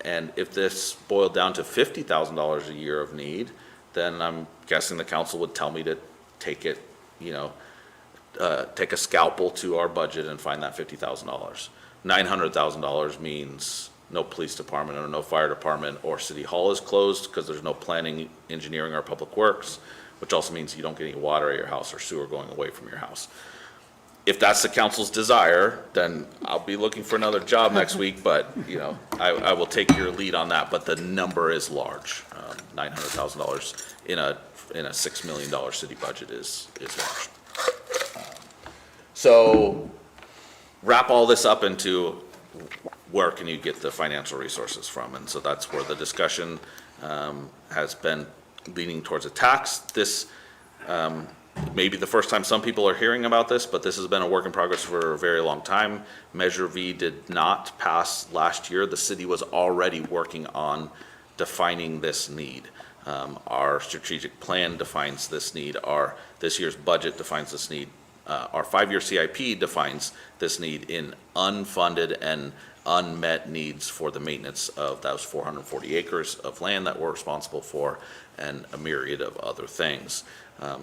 And if this boiled down to $50,000 a year of need, then I'm guessing the council would tell me to take it, take a scalpel to our budget and find that $50,000. $900,000 means no police department or no fire department or city hall is closed because there's no planning, engineering, or public works, which also means you don't get any water at your house or sewer going away from your house. If that's the council's desire, then I'll be looking for another job next week, but, I will take your lead on that, but the number is large. $900,000 in a $6 million city budget is large. So wrap all this up into where can you get the financial resources from? And so that's where the discussion has been leaning towards a tax. This may be the first time some people are hearing about this, but this has been a work in progress for a very long time. Measure V did not pass last year. The city was already working on defining this need. Our strategic plan defines this need. This year's budget defines this need. Our 5-year CIP defines this need in unfunded and unmet needs for the maintenance of those 440 acres of land that we're responsible for and a myriad of other things.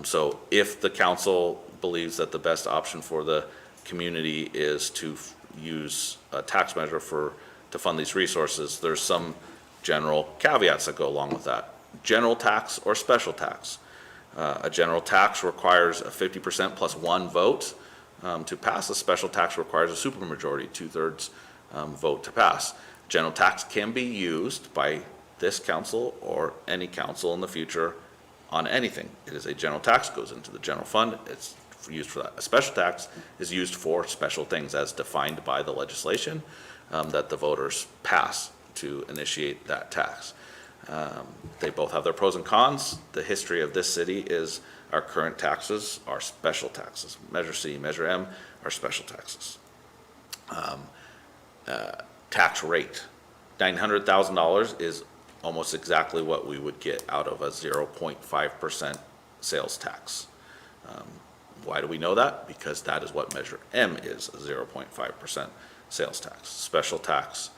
So if the council believes that the best option for the community is to use a tax measure to fund these resources, there's some general caveats that go along with that. General tax or special tax. A general tax requires a 50% plus one vote to pass. A special tax requires a supermajority, 2/3 vote to pass. General tax can be used by this council or any council in the future on anything. It is a general tax, goes into the general fund, it's used for that. A special tax is used for special things as defined by the legislation that the voters pass to initiate that tax. They both have their pros and cons. The history of this city is our current taxes are special taxes. Measure C, Measure M are special taxes. Tax rate, $900,000 is almost exactly what we would get out of a 0.5% sales tax. Why do we know that? Because that is what Measure M is, a 0.5% sales tax. Special tax.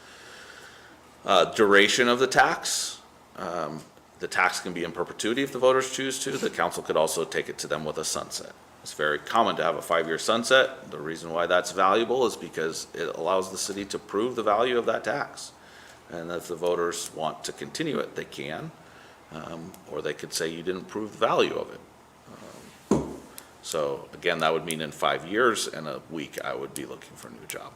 Duration of the tax. The tax can be in perpetuity if the voters choose to. The council could also take it to them with a sunset. It's very common to have a 5-year sunset. The reason why that's valuable is because it allows the city to prove the value of that tax. And if the voters want to continue it, they can. Or they could say you didn't prove the value of it. So again, that would mean in 5 years and a week, I would be looking for a new job.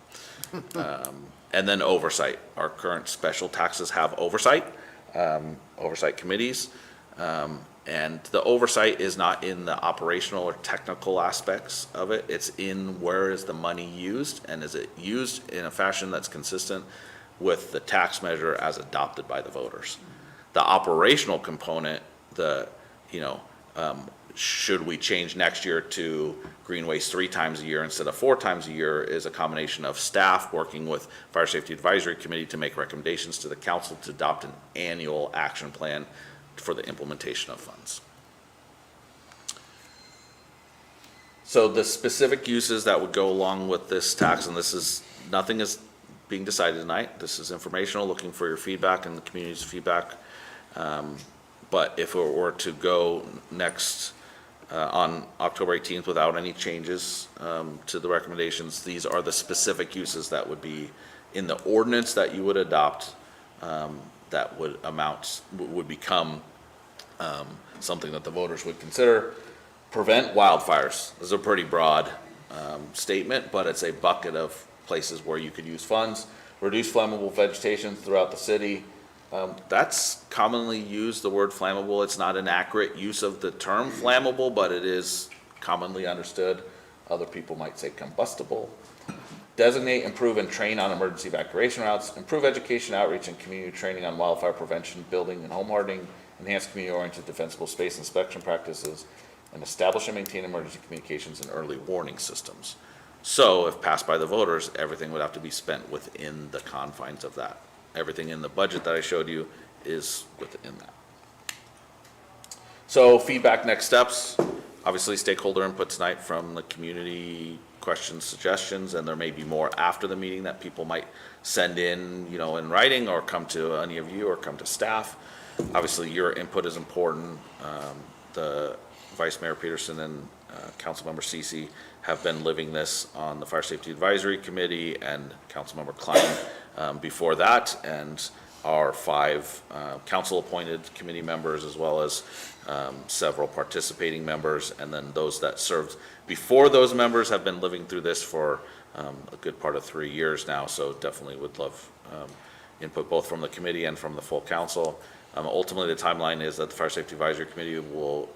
And then oversight. Our current special taxes have oversight, oversight committees. And the oversight is not in the operational or technical aspects of it. It's in where is the money used, and is it used in a fashion that's consistent with the tax measure as adopted by the voters. The operational component, should we change next year to green waste 3 times a year instead of 4 times a year, is a combination of staff working with Fire Safety Advisory Committee to make recommendations to the council to adopt an annual action plan for the implementation of funds. So the specific uses that would go along with this tax, and nothing is being decided tonight. This is informational, looking for your feedback and the community's feedback. But if it were to go next on October 18th without any changes to the recommendations, these are the specific uses that would be in the ordinance that you would adopt that would become something that the voters would consider. Prevent wildfires. This is a pretty broad statement, but it's a bucket of places where you could use funds. Reduce flammable vegetation throughout the city. That's commonly used, the word flammable. It's not an accurate use of the term flammable, but it is commonly understood. Other people might say combustible. Designate, improve, and train on emergency evacuation routes. Improve education, outreach, and community training on wildfire prevention, building, and home hardening. Enhance community-oriented defensible space inspection practices. And establish and maintain emergency communications and early warning systems. So if passed by the voters, everything would have to be spent within the confines of that. Everything in the budget that I showed you is within that. So feedback, next steps, obviously stakeholder input tonight from the community, questions, suggestions, and there may be more after the meeting that people might send in, in writing, or come to any of you, or come to staff. Obviously your input is important. The Vice Mayor Peterson and Councilmember Ceci have been living this on the Fire Safety Advisory Committee, and Councilmember Klein before that, and our 5 council-appointed committee members, as well as several participating members, and then those that served before those members have been living through this for a good part of 3 years now, so definitely would love input both from the committee and from the full council. Ultimately, the timeline is that the Fire Safety Advisory Committee will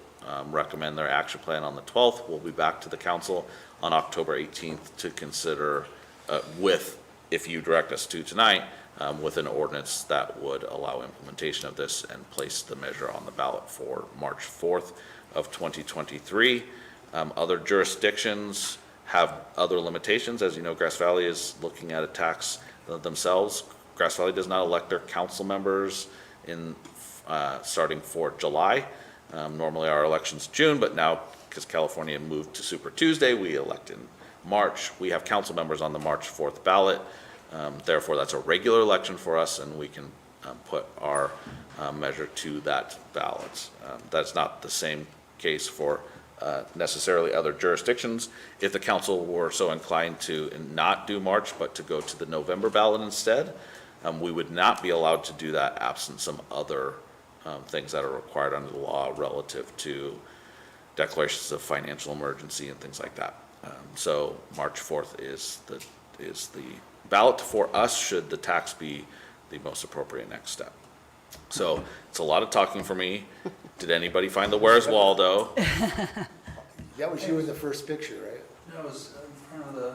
recommend their action plan on the 12th. We'll be back to the council on October 18th to consider if you direct us to tonight, with an ordinance that would allow implementation of this and place the measure on the ballot for March 4th of 2023. Other jurisdictions have other limitations. As you know, Grass Valley is looking at a tax themselves. Grass Valley does not elect their council members starting for July. Normally our election's June, but now because California moved to Super Tuesday, we elect in March. We have council members on the March 4th ballot. Therefore, that's a regular election for us, and we can put our measure to that ballot. That's not the same case for necessarily other jurisdictions. If the council were so inclined to not do March, but to go to the November ballot instead, we would not be allowed to do that absent some other things that are required under the law relative to declarations of financial emergency and things like that. So March 4th is the ballot for us, should the tax be the most appropriate next step. So it's a lot of talking for me. Did anybody find the Where's Waldo? That was you in the first picture, right? No, it was in front of the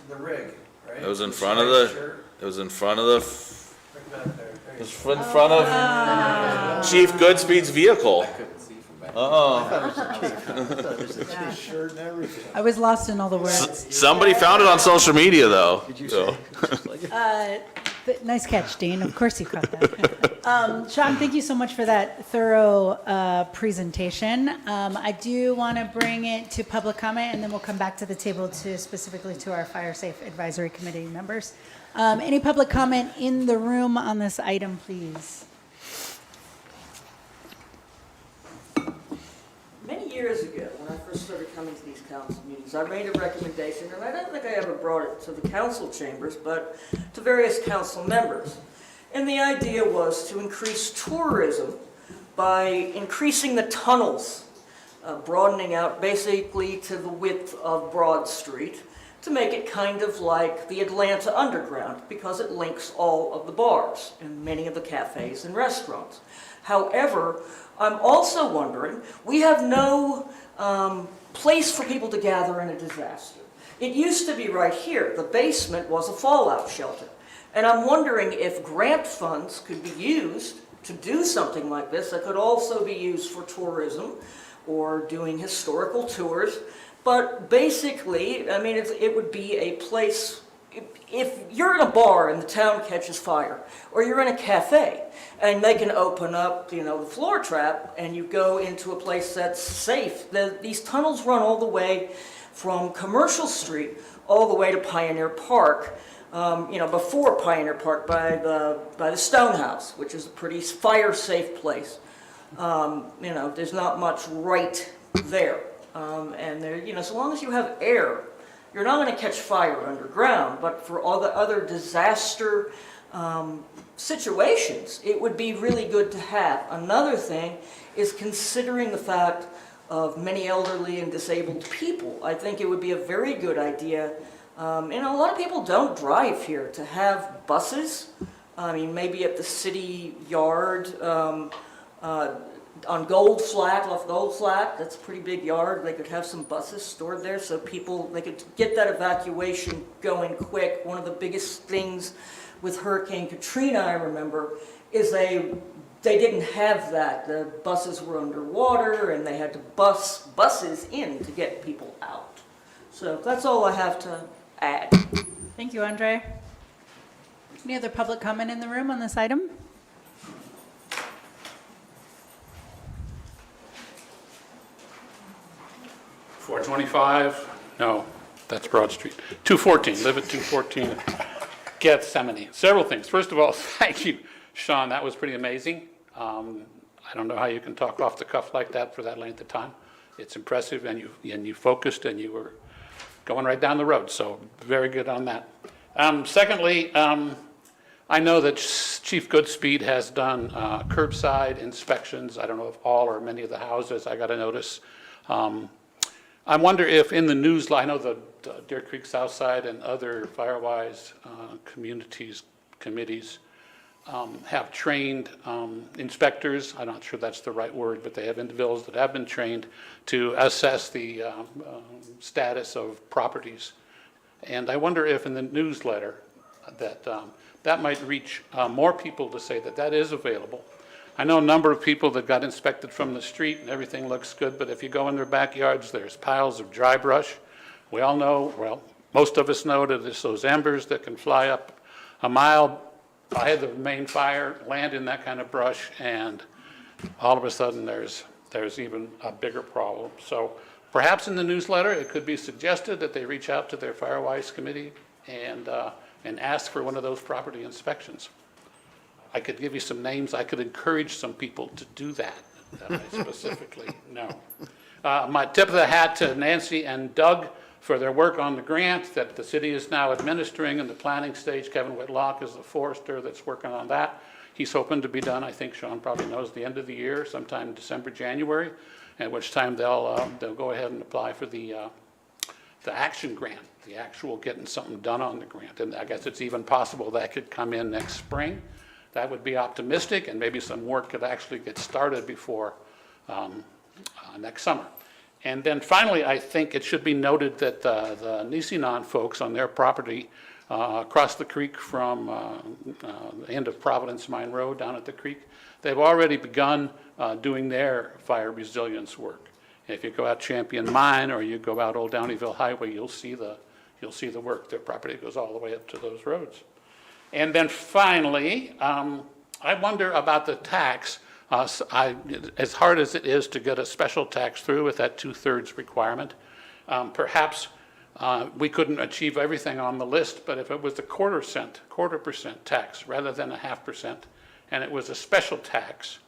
the rig, right? It was in front of the, it was in front of the, Right back there. it was in front of Chief Goodspeed's vehicle. Shirt and everything. I was lost in all the words. Somebody found it on social media, though. But nice catch, Dean. Of course you caught that. Sean, thank you so much for that thorough presentation. I do want to bring it to public comment, and then we'll come back to the table to specifically to our Fire Safe Advisory Committee members. Any public comment in the room on this item, please? Many years ago, when I first started coming to these council meetings, I made a recommendation, and I don't think I ever brought it to the council chambers, but to various council members. And the idea was to increase tourism by increasing the tunnels, broadening out basically to the width of Broad Street, to make it kind of like the Atlanta Underground, because it links all of the bars and many of the cafes and restaurants. However, I'm also wondering, we have no place for people to gather in a disaster. It used to be right here. The basement was a fallout shelter. And I'm wondering if grant funds could be used to do something like this that could also be used for tourism or doing historical tours. But basically, I mean, it would be a place, if you're in a bar and the town catches fire, or you're in a cafe, and they can open up, you know, the floor trap, and you go into a place that's safe. These tunnels run all the way from Commercial Street all the way to Pioneer Park, you know, before Pioneer Park by the Stonehouse, which is a pretty fire-safe place. You know, there's not much right there. And there, you know, so long as you have air, you're not going to catch fire underground, but for all the other disaster situations, it would be really good to have. Another thing is considering the fact of many elderly and disabled people. I think it would be a very good idea. You know, a lot of people don't drive here, to have buses. I mean, maybe at the city yard, on Gold Flat, off Gold Flat, that's a pretty big yard. They could have some buses stored there so people, they could get that evacuation going quick. One of the biggest things with Hurricane Katrina, I remember, is they didn't have that. The buses were underwater and they had to bus buses in to get people out. So that's all I have to add. Thank you, Andre. Any other public comment in the room on this item? $425, no, that's Broad Street. 214, live at 214 Gethsemane. Several things. First of all, thank you, Sean, that was pretty amazing. I don't know how you can talk off the cuff like that for that length of time. It's impressive, and you focused, and you were going right down the road, so very good on that. Secondly, I know that Chief Goodspeed has done curbside inspections. I don't know if all or many of the houses, I got a notice. I wonder if in the news, I know the Deer Creek Southside and other Firewise communities, committees have trained inspectors. I'm not sure that's the right word, but they have individuals that have been trained to assess the status of properties. And I wonder if in the newsletter that that might reach more people to say that that is available. I know a number of people that got inspected from the street and everything looks good, but if you go in their backyards, there's piles of dry brush. We all know, well, most of us know that there's those embers that can fly up a mile by the main fire, land in that kind of brush, and all of a sudden there's even a bigger problem. So perhaps in the newsletter, it could be suggested that they reach out to their Firewise committee and ask for one of those property inspections. I could give you some names. I could encourage some people to do that I specifically know. My tip of the hat to Nancy and Doug for their work on the grant that the city is now administering in the planning stage. Kevin Whitlock is the forester that's working on that. He's hoping to be done, I think Sean probably knows, the end of the year, sometime December, January, at which time they'll go ahead and apply for the action grant, the actual getting something done on the grant. And I guess it's even possible that could come in next spring. That would be optimistic, and maybe some work could actually get started before next summer. And then finally, I think it should be noted that the Nisinon folks on their property across the creek from the end of Providence Mine Road down at the creek, they've already begun doing their fire resilience work. If you go out Champion Mine or you go out Old Downeyville Highway, you'll see the work. Their property goes all the way up to those roads. And then finally, I wonder about the tax. As hard as it is to get a special tax through with that 2/3 requirement, perhaps we couldn't achieve everything on the list, but if it was a 1/4% tax rather than 0.5%, and it was a special tax,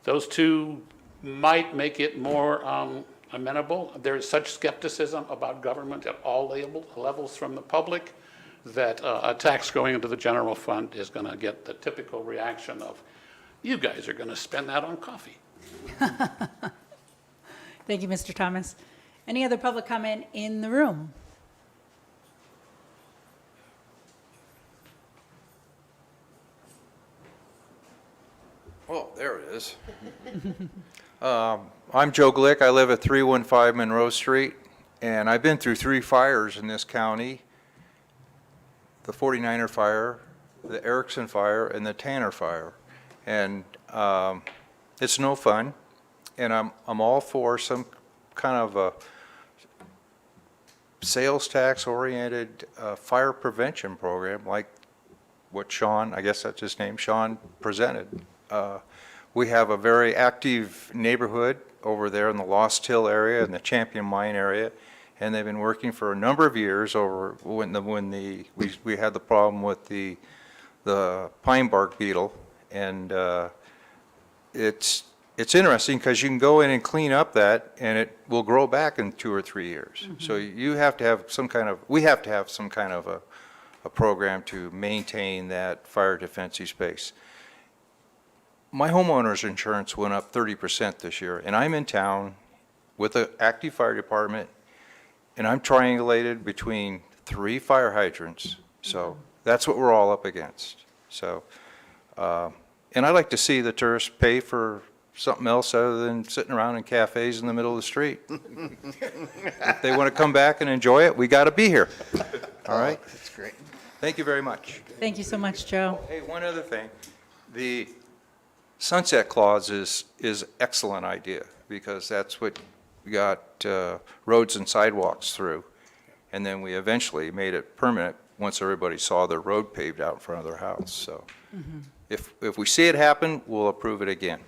those two might make it more amenable. There is such skepticism about government at all levels from the public that a tax going into the general fund is going to get the typical reaction of, you guys are going to spend that on coffee. Thank you, Mr. Thomas. Any other public comment in the room? Oh, there it is. I'm Joe Glick. I live at 315 Monroe Street, and I've been through 3 fires in this county: the 49er fire, the Erickson fire, and the Tanner fire. And it's no fun, and I'm all for some kind of a sales tax oriented fire prevention program like what Sean, I guess that's his name, Sean presented. We have a very active neighborhood over there in the Lost Hill area and the Champion Mine area, and they've been working for a number of years over when we had the problem with the pine bark beetle. And it's interesting because you can go in and clean up that and it will grow back in 2 or 3 years. Mm-hmm. So you have to have we have to have some kind of a program to maintain that fire defensive space. My homeowner's insurance went up 30% this year, and I'm in town with an active fire department, and I'm triangulated between 3 fire hydrants. So that's what we're all up against. So, and I like to see the tourists pay for something else other than sitting around in cafes in the middle of the street. If they want to come back and enjoy it, we got to be here. All right? That's great. Thank you very much. Thank you so much, Joe. Hey, one other thing. The sunset clause is excellent idea, because that's what we got roads and sidewalks through. And then we eventually made it permanent once everybody saw their road paved out in front of their house. So if we see it happen, we'll approve it again.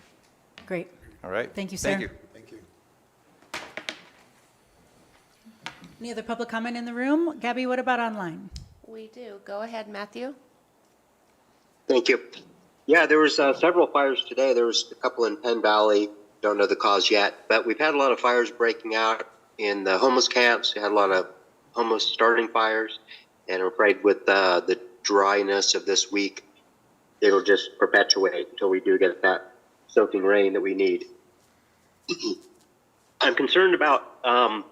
Great. All right? Thank you, sir. Thank you. Thank you. Any other public comment in the room? Gabby, what about online? We do. Go ahead, Matthew. Thank you. Yeah, there was several fires today. There was a couple in Penn Valley. Don't know the cause yet, but we've had a lot of fires breaking out in the homeless camps. We had a lot of homeless starting fires, and I'm afraid with the dryness of this week, it'll just perpetuate until we do get that soaking rain that we need. I'm concerned about the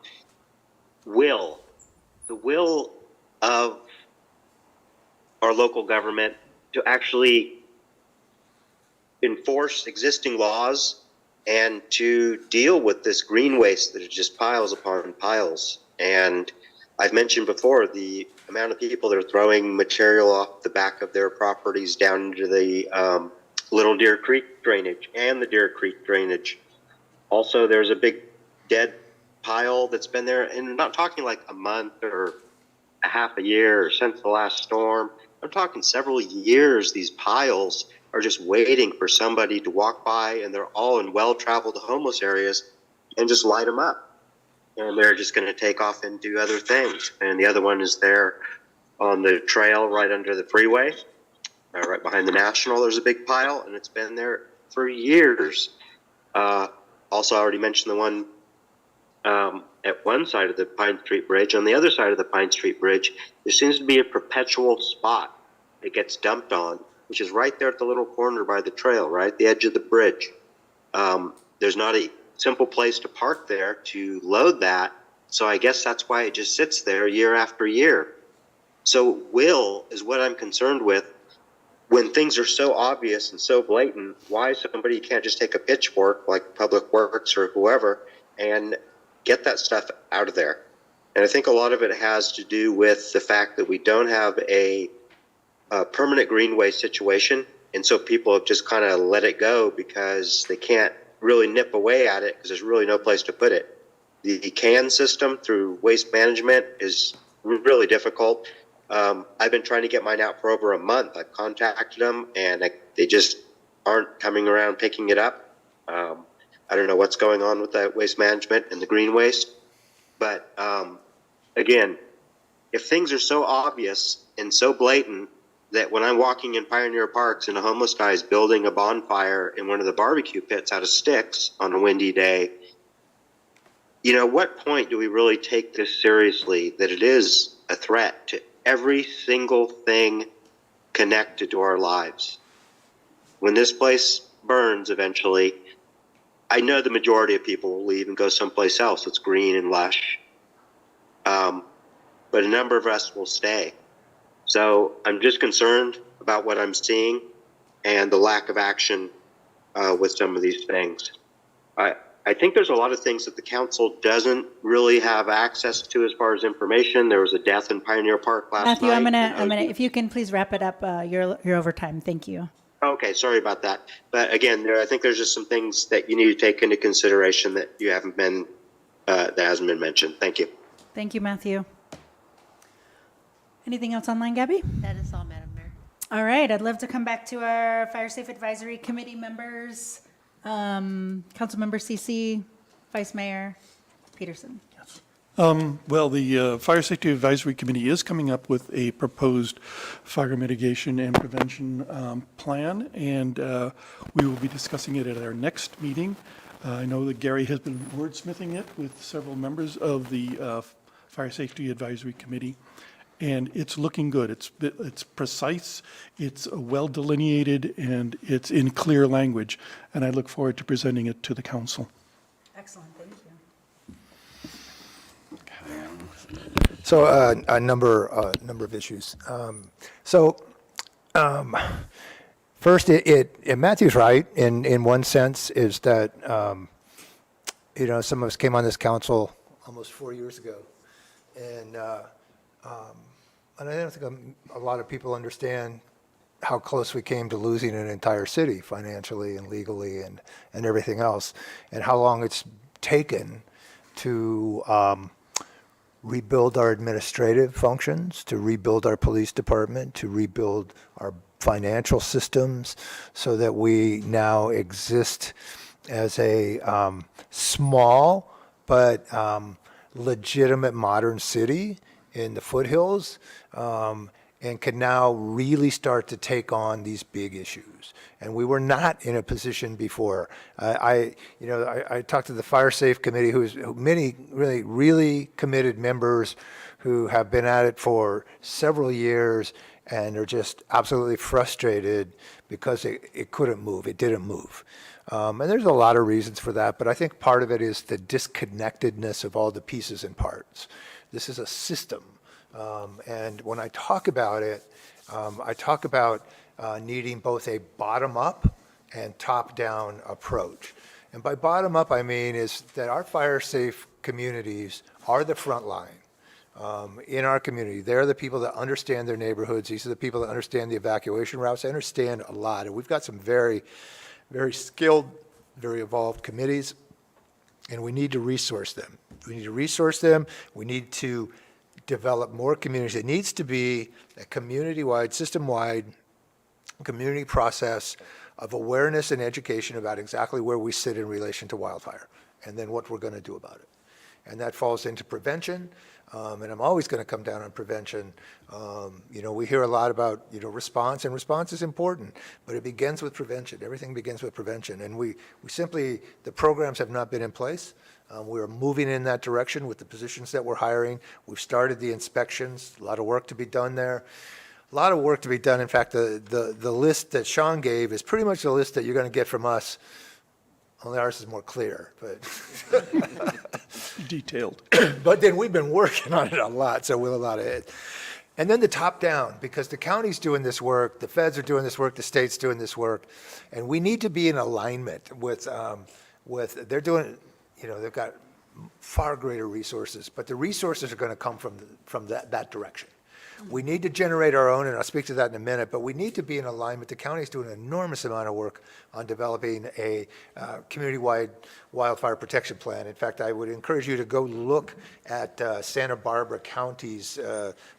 will of our local government to actually enforce existing laws and to deal with this green waste that just piles upon piles. And I've mentioned before the amount of people that are throwing material off the back of their properties down into the Little Deer Creek drainage and the Deer Creek drainage. Also, there's a big dead pile that's been there, and I'm not talking like a month or a half a year or since the last storm. I'm talking several years. These piles are just waiting for somebody to walk by, and they're all in well-traveled homeless areas, and just light them up. And they're just going to take off and do other things. And the other one is there on the trail right under the freeway, right behind the National. There's a big pile, and it's been there for years. Also, I already mentioned the one at one side of the Pine Street Bridge. On the other side of the Pine Street Bridge, there seems to be a perpetual spot it gets dumped on, which is right there at the little corner by the trail, right, the edge of the bridge. There's not a simple place to park there to load that, so I guess that's why it just sits there year after year. So will is what I'm concerned with. When things are so obvious and so blatant, why somebody can't just take a pitchfork like Public Works or whoever and get that stuff out of there? And I think a lot of it has to do with the fact that we don't have a permanent greenway situation. And so people have just kind of let it go because they can't really nip away at it because there's really no place to put it. The CAN system through Waste Management is really difficult. I've been trying to get mine out for over a month. I've contacted them and they just aren't coming around picking it up. I don't know what's going on with that Waste Management and the green waste. But again, if things are so obvious and so blatant that when I'm walking in Pioneer Parks and a homeless guy is building a bonfire in one of the barbecue pits out of sticks on a windy day, you know, what point do we really take this seriously, that it is a threat to every single thing connected to our lives? When this place burns eventually, I know the majority of people will leave and go someplace else that's green and lush. But a number of us will stay. So I'm just concerned about what I'm seeing and the lack of action with some of these things. I think there's a lot of things that the council doesn't really have access to as far as information. There was a death in Pioneer Park last Matthew, night. I'm gonna, if you can please wrap it up, you're over time. Thank you. Okay, sorry about that. But again, I think there's just some things that you need to take into consideration that you haven't been, that hasn't been mentioned. Thank you. Thank you, Matthew. Anything else online, Gabby? That is all, Madam Mayor. All right, I'd love to come back to our Fire Safe Advisory Committee members. Councilmember CC, Vice Mayor Peterson. Well, the Fire Safety Advisory Committee is coming up with a proposed fire mitigation and prevention plan, and we will be discussing it at our next meeting. I know that Gary has been wordsmithing it with several members of the Fire Safety Advisory Committee, and it's looking good. It's precise, it's well delineated, and it's in clear language, and I look forward to presenting it to the council. Excellent, thank you. So a number of issues. First, Matthew's right in one sense, is that you know, some of us came on this council almost 4 years ago, and I don't think a lot of people understand how close we came to losing an entire city financially and legally and everything else, and how long it's taken to rebuild our administrative functions, to rebuild our police department, to rebuild our financial systems so that we now exist as a small but legitimate modern city in the foothills, and can now really start to take on these big issues. And we were not in a position before. I talked to the Fire Safe Committee, who many really committed members who have been at it for several years and are just absolutely frustrated because it couldn't move. It didn't move. And there's a lot of reasons for that, but I think part of it is the disconnectedness of all the pieces and parts. This is a system. And when I talk about it, I talk about needing both a bottom-up and top-down approach. And by bottom-up, I mean is that our fire-safe communities are the front line in our community. They're the people that understand their neighborhoods. These are the people that understand the evacuation routes. They understand a lot. And we've got some very, very skilled, very evolved committees, and we need to resource them. We need to resource them. We need to develop more communities. It needs to be a community-wide, system-wide community process of awareness and education about exactly where we sit in relation to wildfire, and then what we're going to do about it. And that falls into prevention, and I'm always going to come down on prevention. We hear a lot about, response, and response is important, but it begins with prevention. Everything begins with prevention, and we simply, the programs have not been in place. We are moving in that direction with the positions that we're hiring. We've started the inspections, a lot of work to be done there. A lot of work to be done. In fact, the list that Sean gave is pretty much the list that you're going to get from us, only ours is more clear, but. Detailed. But then we've been working on it a lot, so we're a lot ahead. And then the top down, because the county's doing this work, the feds are doing this work, the state's doing this work, and we need to be in alignment with they're doing, they've got far greater resources, but the resources are going to come from that direction. We need to generate our own, and I'll speak to that in a minute, but we need to be in alignment. The county's doing an enormous amount of work on developing a community-wide wildfire protection plan. In fact, I would encourage you to go look at Santa Barbara County's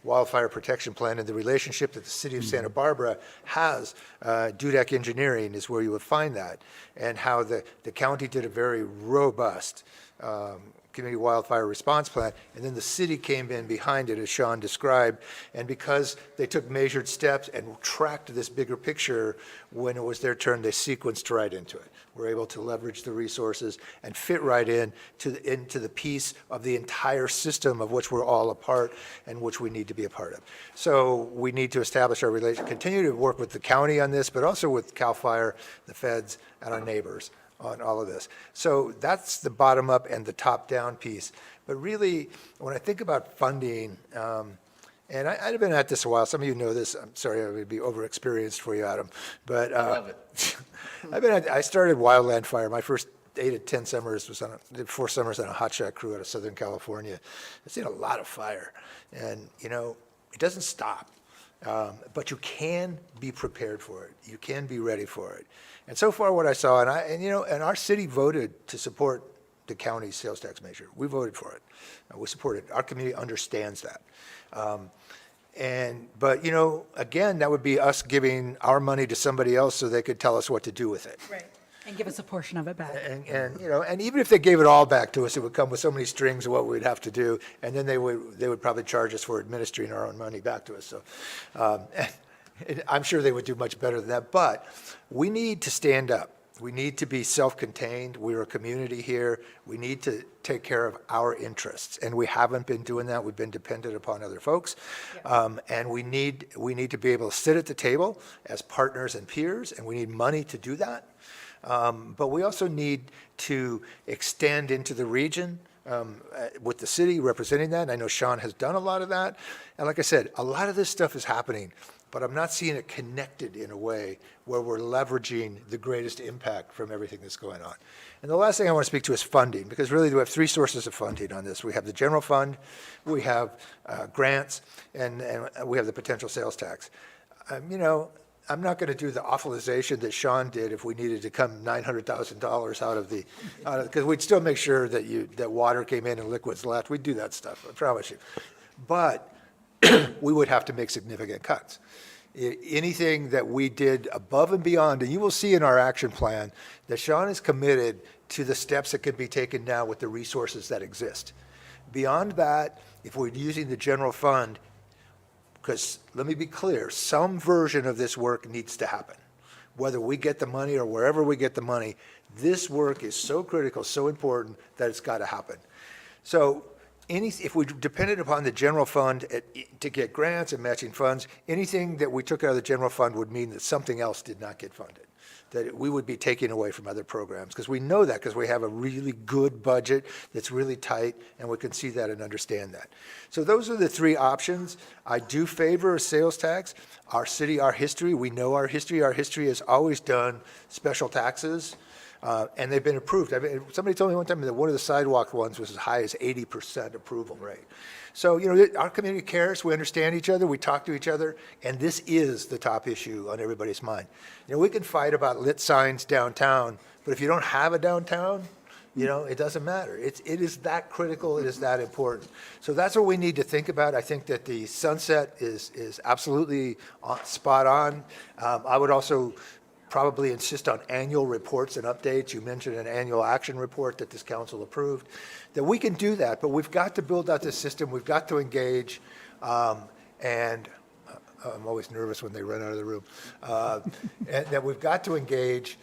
wildfire protection plan, and the relationship that the city of Santa Barbara has. Dudek Engineering is where you would find that, and how the county did a very robust community wildfire response plan, and then the city came in behind it, as Sean described, and because they took measured steps and tracked this bigger picture, when it was their turn, they sequenced right into it. We're able to leverage the resources and fit right into the piece of the entire system of which we're all a part and which we need to be a part of. So we need to establish our relation, continue to work with the county on this, but also with CAL FIRE, the feds, and our neighbors on all of this. So that's the bottom up and the top down piece. But really, when I think about funding, and I've been at this a while, some of you know this, I'm sorry I would be over-experienced for you, Adam, but I love it. I started Wildland Fire. My first 8 to 10 summers did 4 summers on a hotshot crew out of Southern California. I've seen a lot of fire, and it doesn't stop. But you can be prepared for it. You can be ready for it. And so far, what I saw, and our city voted to support the county's sales tax measure. We voted for it. We support it. Our community understands that. But again, that would be us giving our money to somebody else so they could tell us what to do with it. Right. And give us a portion of it back. And even if they gave it all back to us, it would come with so many strings of what we'd have to do, and then they would probably charge us for administering our own money back to us. So, and I'm sure they would do much better than that. But we need to stand up. We need to be self-contained. We're a community here. We need to take care of our interests, and we haven't been doing that. We've been dependent upon other folks, and we need to be able to sit at the table as partners and peers, and we need money to do that. But we also need to extend into the region with the city representing that. And I know Sean has done a lot of that. And like I said, a lot of this stuff is happening, but I'm not seeing it connected in a way where we're leveraging the greatest impact from everything that's going on. And the last thing I want to speak to is funding, because really we have 3 sources of funding on this. We have the general fund, we have grants, and we have the potential sales tax. I'm not going to do the awfulization that Sean did if we needed to come $900,000 out of because we'd still make sure that water came in and liquids left. We'd do that stuff, I promise you. But we would have to make significant cuts. Anything that we did above and beyond, and you will see in our action plan that Sean is committed to the steps that can be taken now with the resources that exist. Beyond that, if we're using the general fund, because let me be clear, some version of this work needs to happen. Whether we get the money or wherever we get the money, this work is so critical, so important that it's got to happen. So if we depended upon the general fund to get grants and matching funds, anything that we took out of the general fund would mean that something else did not get funded, that we would be taking away from other programs, because we know that, because we have a really good budget that's really tight, and we can see that and understand that. So those are the 3 options. I do favor a sales tax. Our city, our history, we know our history. Our history has always done special taxes, and they've been approved. Somebody told me one time that one of the sidewalk ones was as high as 80% approval rate. So, our community cares, we understand each other, we talk to each other, and this is the top issue on everybody's mind. We can fight about lit signs downtown, but if you don't have a downtown, it doesn't matter. It is that critical, it is that important. So that's what we need to think about. I think that the sunset is absolutely spot on. I would also probably insist on annual reports and updates. You mentioned an annual action report that this council approved, that we can do that, but we've got to build out this system. We've got to engage, and I'm always nervous when they run out of the room, and that we've got to engage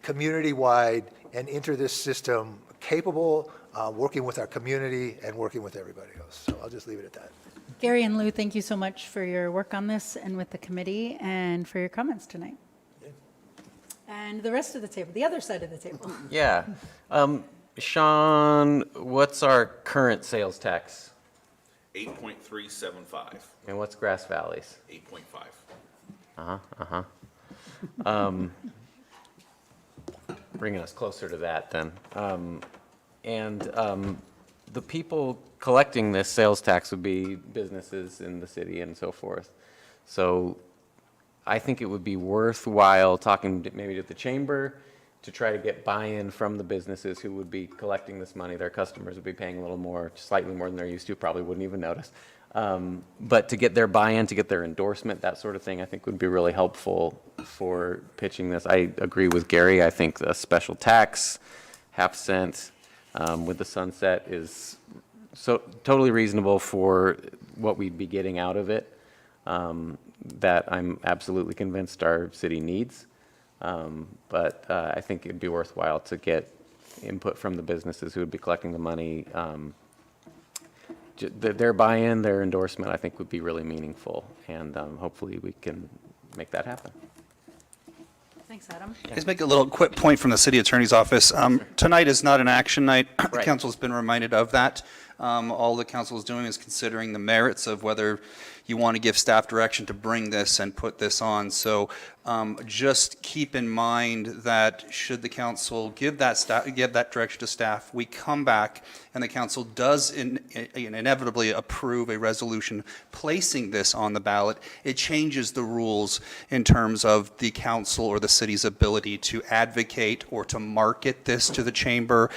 community-wide and enter this system capable, working with our community and working with everybody else. So I'll just leave it at that. Gary and Lou, thank you so much for your work on this and with the committee and for your comments tonight. And the rest of the table, the other side of the table. Yeah. Sean, what's our current sales tax? 8.375, And what's Grass Valley's? 8.5. Bringing us closer to that then. The people collecting this sales tax would be businesses in the city and so forth. So I think it would be worthwhile talking maybe to the chamber to try to get buy-in from the businesses who would be collecting this money. Their customers would be paying a little more, slightly more than they're used to, probably wouldn't even notice. But to get their buy-in, to get their endorsement, that sort of thing, I think would be really helpful for pitching this. I agree with Gary. I think the special tax, half-cent, with the sunset is so totally reasonable for what we'd be getting out of it, that I'm absolutely convinced our city needs. But I think it'd be worthwhile to get input from the businesses who would be collecting the money. Their buy-in, their endorsement, I think would be really meaningful, and hopefully we can make that happen. Thanks, Adam. Let's make a little quick point from the city attorney's office. Tonight is not an action night. The Right. council's been reminded of that. All the council is doing is considering the merits of whether you want to give staff direction to bring this and put this on. So just keep in mind that should the council give that direction to staff, we come back and the council does inevitably approve a resolution placing this on the ballot, it changes the rules in terms of the council or the city's ability to advocate or to market this to the chamber.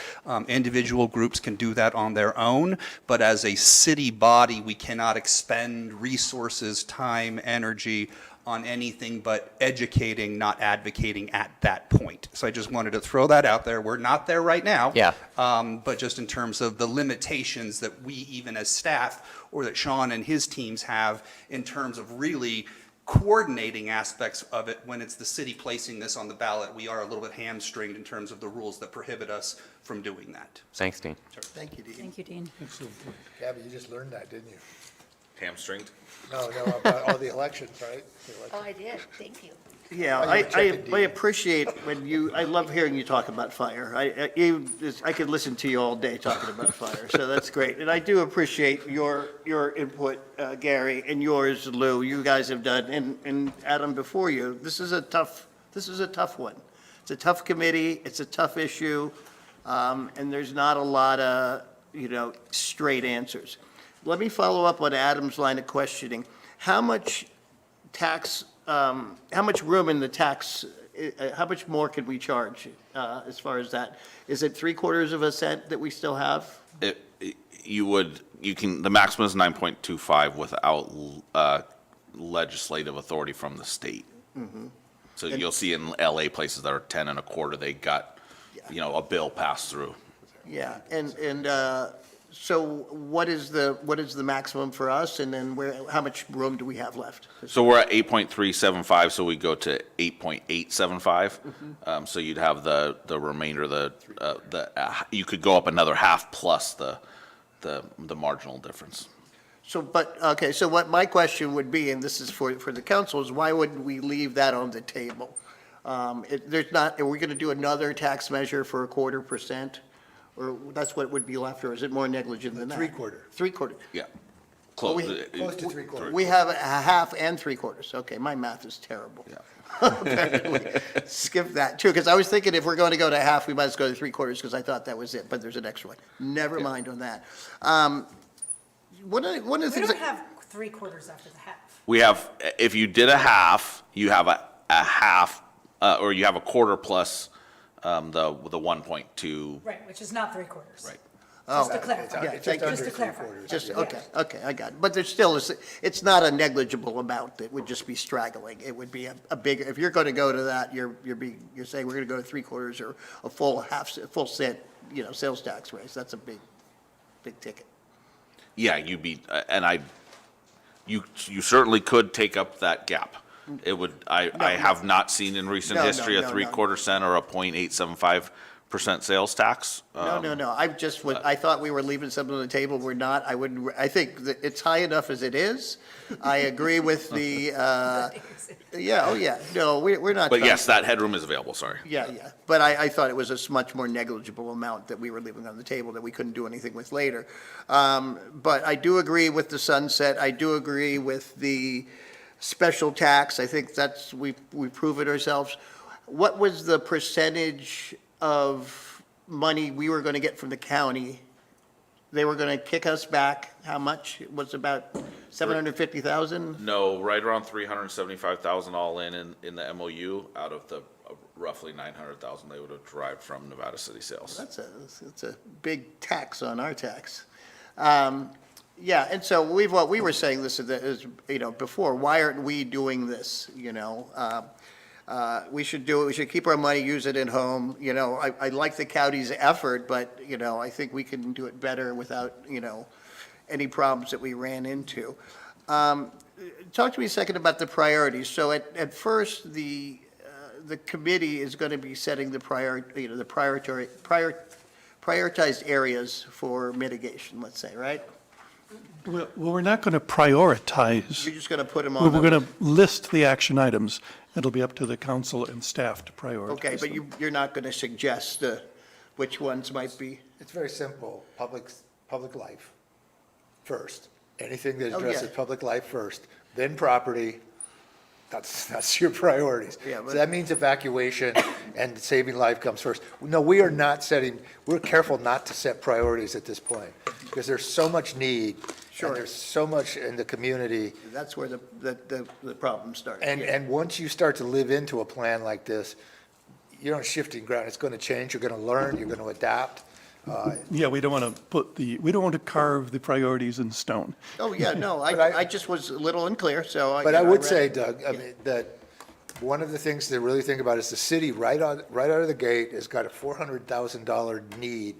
Individual groups can do that on their own, but as a city body, we cannot expend resources, time, energy on anything but educating, not advocating at that point. So I just wanted to throw that out there. We're not there right now. Yeah. But just in terms of the limitations that we, even as staff, or that Sean and his teams have in terms of really coordinating aspects of it when it's the city placing this on the ballot, we are a little bit hamstringed in terms of the rules that prohibit us from doing that. Thanks, Dean. Thank you, Dean. Thank you, Dean. Gabby, you just learned that, didn't you? Hamstringed? No, about all the elections, right? The Oh, elections. I did. Thank you. Yeah, Oh, you checked the I deed. appreciate when I love hearing you talk about fire. I could listen to you all day talking about fire, so that's great. And I do appreciate your input, Gary, and yours, Lou. You guys have done, and Adam before you. This is a tough one. It's a tough committee, it's a tough issue, and there's not a lot of, straight answers. Let me follow up on Adam's line of questioning. How much room in the tax, how much more can we charge as far as that? Is it 3/4 of a cent that we still have? The maximum is 9.25 without legislative authority from the state. So you'll see in LA places that are 10 1/4, they got, a bill passed through. Yeah, and so what is the maximum for us, and then how much room do we have left? So we're at 8.375, so we go to 8.875. So you'd have the remainder, you could go up another half plus the marginal difference. So what my question would be, and this is for the council, is why wouldn't we leave that on the table? Are we going to do another tax measure for 1/4%? Or that's what would be left, or is it more negligent than that? 3/4. 3/4. Yeah. Well, Close to 3/4. We have a half and 3/4. Okay, my math is terrible. Apparently. Skip that too, because I was thinking if we're going to go to half, we might as well go to 3/4, because I thought that was it, but there's an extra one. Never mind on that. One of the We things. don't have 3/4 after the half. We have, if you did a half, you have a half, or you have a quarter plus the 1.2. Right, which is not 3/4. Right. Just to clarify. Yeah, thank you. Just to clarify. Okay, I got it. But there's still, it's not a negligible amount that would just be straggling. It would be a big, if you're going to go to that, you're saying we're going to go to 3/4 or a full cent, sales tax raise. That's a big ticket. Yeah, you certainly could take up that gap. It would, I have not seen in recent No, history a no. 3/4 cent or a 0.875% percent sales tax. No. I thought we were leaving something on the table. We're not. I think that it's high enough as it is. I agree with the, yeah. No, we're not. But yes, that headroom is available, sorry. Yeah. But I thought it was a much more negligible amount that we were leaving on the table that we couldn't do anything with later. But I do agree with the sunset. I do agree with the special tax. I think that's, we prove it ourselves. What was the percentage of money we were going to get from the county? They were going to kick us back, how much? It was about 750,000? No, right around 375,000 all in the MOU out of the roughly 900,000 they would have derived from Nevada City sales. That's a big tax on our tax. Yeah, and so what we were saying this is, before, why aren't we doing this, we should do it, we should keep our money, use it at home, I like the county's effort, but, I think we can do it better without, any problems that we ran into. Talk to me a second about the priorities. So at first, the committee is going to be setting the prioritized areas for mitigation, let's say, right? Well, we're not going to prioritize. You're just going to put them on. We're going to list the action items. It'll be up to the council and staff to prioritize. Okay, but them. you're not going to suggest which ones might be? It's very simple. Public life first. Anything that Oh, addresses yeah. public life first, then property. That's your priorities. Yeah, So but- that means evacuation and saving life comes first. No, we are not setting, we're careful not to set priorities at this point because there's so much need. Sure. And there's so much in the community. That's where the problem starts. And once you start to live into a plan like this, you're on shifting ground. It's going to change. You're going to learn. You're going to adapt. Yeah, we don't want to carve the priorities in stone. Oh, yeah, no, But I just was a little unclear, so. But I would read say, it. Doug, I mean, that one of the things to really think about is the city right out of the gate has got a $400,000 need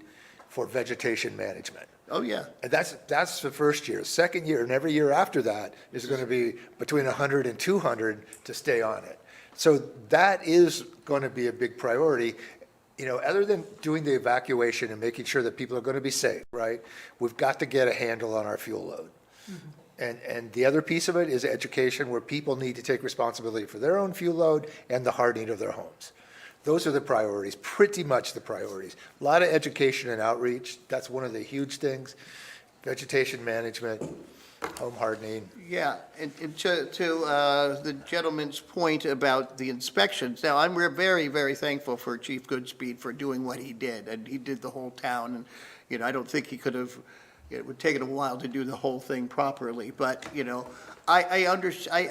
for vegetation management. Oh, yeah. And that's the first year. Second year and every year after that is going to be between 100 and 200 to stay on it. So that is going to be a big priority. Other than doing the evacuation and making sure that people are going to be safe, right? We've got to get a handle on our fuel load. And the other piece of it is education, where people need to take responsibility for their own fuel load and the hardening of their homes. Those are the priorities, pretty much the priorities. A lot of education and outreach, that's one of the huge things. Vegetation management, home hardening. Yeah, and to the gentleman's point about the inspections, now, we're very, very thankful for Chief Goodspeed for doing what he did, and he did the whole town, and, I don't think he could have, it would take it a while to do the whole thing properly, but, I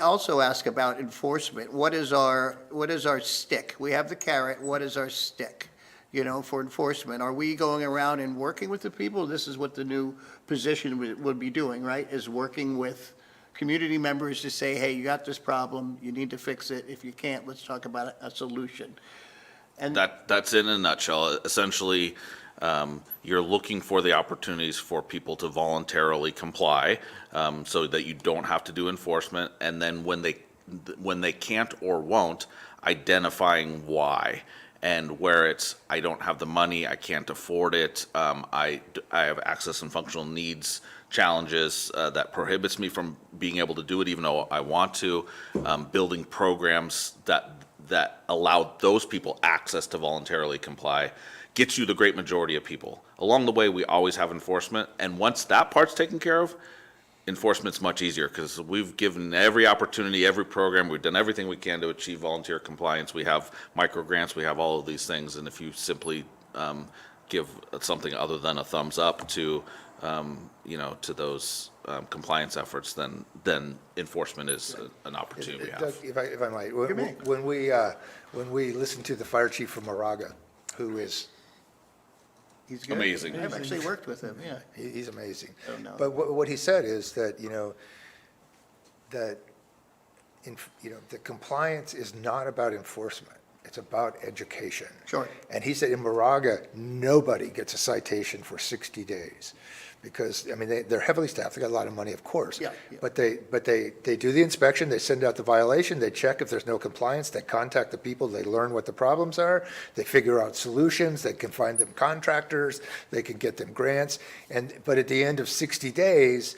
also ask about enforcement. What is our stick? We have the carrot, what is our stick, for enforcement? Are we going around and working with the people? This is what the new position would be doing, right? Is working with community members to say, hey, you got this problem, you need to fix it. If you can't, let's talk about a solution. And That's in a nutshell. Essentially, you're looking for the opportunities for people to voluntarily comply, so that you don't have to do enforcement. And then when they can't or won't, identifying why. And where it's, I don't have the money, I can't afford it, I have access and functional needs challenges that prohibits me from being able to do it even though I want to, building programs that allow those people access to voluntarily comply, gets you the great majority of people. Along the way, we always have enforcement, and once that part's taken care of, enforcement's much easier because we've given every opportunity, every program, we've done everything we can to achieve volunteer compliance. We have micro grants, we have all of these things, and if you simply give something other than a thumbs up to to those compliance efforts, then enforcement is an opportunity we have. Doug, if I might, when we listen to the fire chief from Moraga, who is he's good. Amazing. I've actually worked with him, yeah. He's amazing. Oh, no. But what he said is that, the compliance is not about enforcement. It's about education. Sure. And he said in Moraga, nobody gets a citation for 60 days. Because, I mean, they're heavily staffed, they got a lot of money, of course. Yeah, yeah. But they do the inspection, they send out the violation, they check if there's no compliance, they contact the people, they learn what the problems are, they figure out solutions, they can find them contractors, they can get them grants. But at the end of 60 days,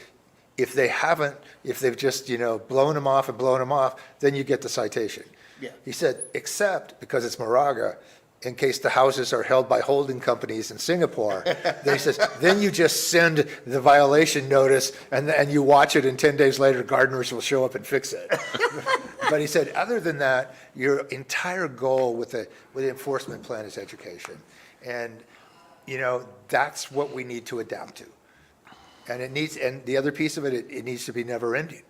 if they've just, blown them off, then you get the citation. Yeah. He said, except because it's Moraga, in case the houses are held by holding companies in Singapore, then he says, then you just send the violation notice and you watch it, and 10 days later, gardeners will show up and fix it. But he said, other than that, your entire goal with the enforcement plan is education. And, that's what we need to adapt to. And the other piece of it needs to be never ending.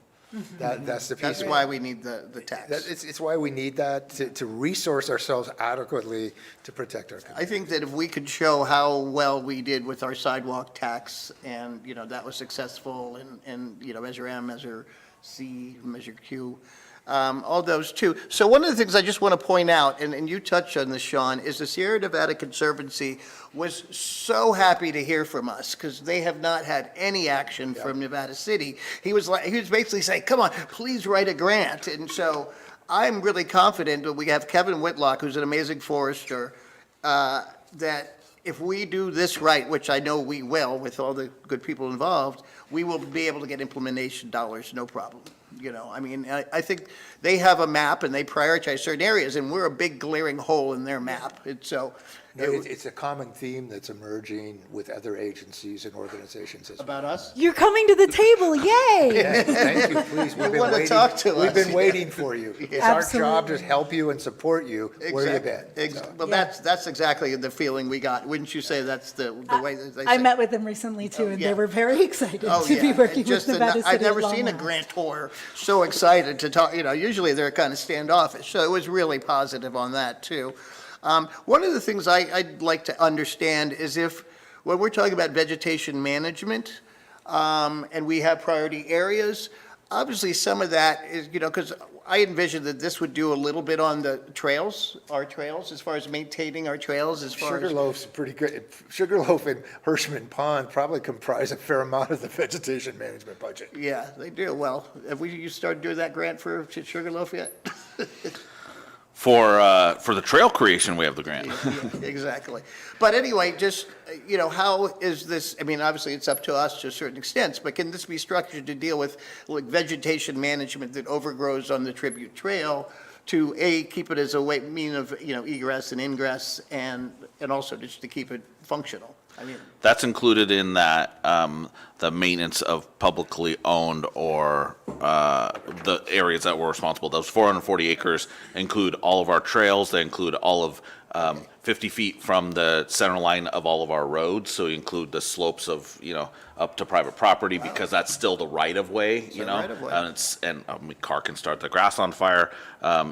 That's the piece. That's why we need the tax. It's why we need that, to resource ourselves adequately to protect our community. I think that if we could show how well we did with our sidewalk tax, and, that was successful, and, Measure M, Measure C, Measure Q, all those too. So one of the things I just want to point out, and you touched on this, Sean, is the Sierra Nevada Conservancy was so happy to hear from us, because they have not had any action from Nevada City. He was basically saying, come on, please write a grant. And so I'm really confident that we have Kevin Whitlock, who's an amazing forester, that if we do this right, which I know we will with all the good people involved, we will be able to get implementation dollars, no problem. I think they have a map and they prioritize certain areas, and we're a big glaring hole in their map. And so It's a common theme that's emerging with other agencies and organizations as well. about us. You're coming to the table, yay! Thank you, please. We've been wanna waiting- talk to We've us. been waiting for you. It's our job to Absolutely. help you and support you where you've been. Well, that's exactly the feeling we got. Wouldn't you say that's the way that they I say? met with them recently too, and yeah. they were very excited Oh, to be yeah. working It's with just Nevada City. I've never at seen a long last. grantor so excited to talk, usually they're kind of standoffish. So it was really positive on that too. One of the things I'd like to understand is when we're talking about vegetation management, and we have priority areas, obviously some of that is, because I envisioned that this would do a little bit on the trails, our trails, as far as maintaining our trails, as far as. Sugarloaf's pretty good. Sugarloaf and Hirschman Pond probably comprise a fair amount of the vegetation management budget. Yeah, they do. Well, have you started doing that grant for Sugarloaf yet? For the trail creation, we have the grant. Exactly. But anyway, just, how is this, obviously it's up to us to a certain extent, but can this be structured to deal with like vegetation management that overgrows on the Tribute Trail to keep it as a mean of, egress and ingress, and also just to keep it functional? That's included in that, the maintenance of publicly owned or the areas that we're responsible. Those 440 acres include all of our trails. They include all of 50 feet from the center line of all of our roads. So you include the slopes of, up to private property, because that's still the right of way, right-of-way. And a car can start the grass on fire.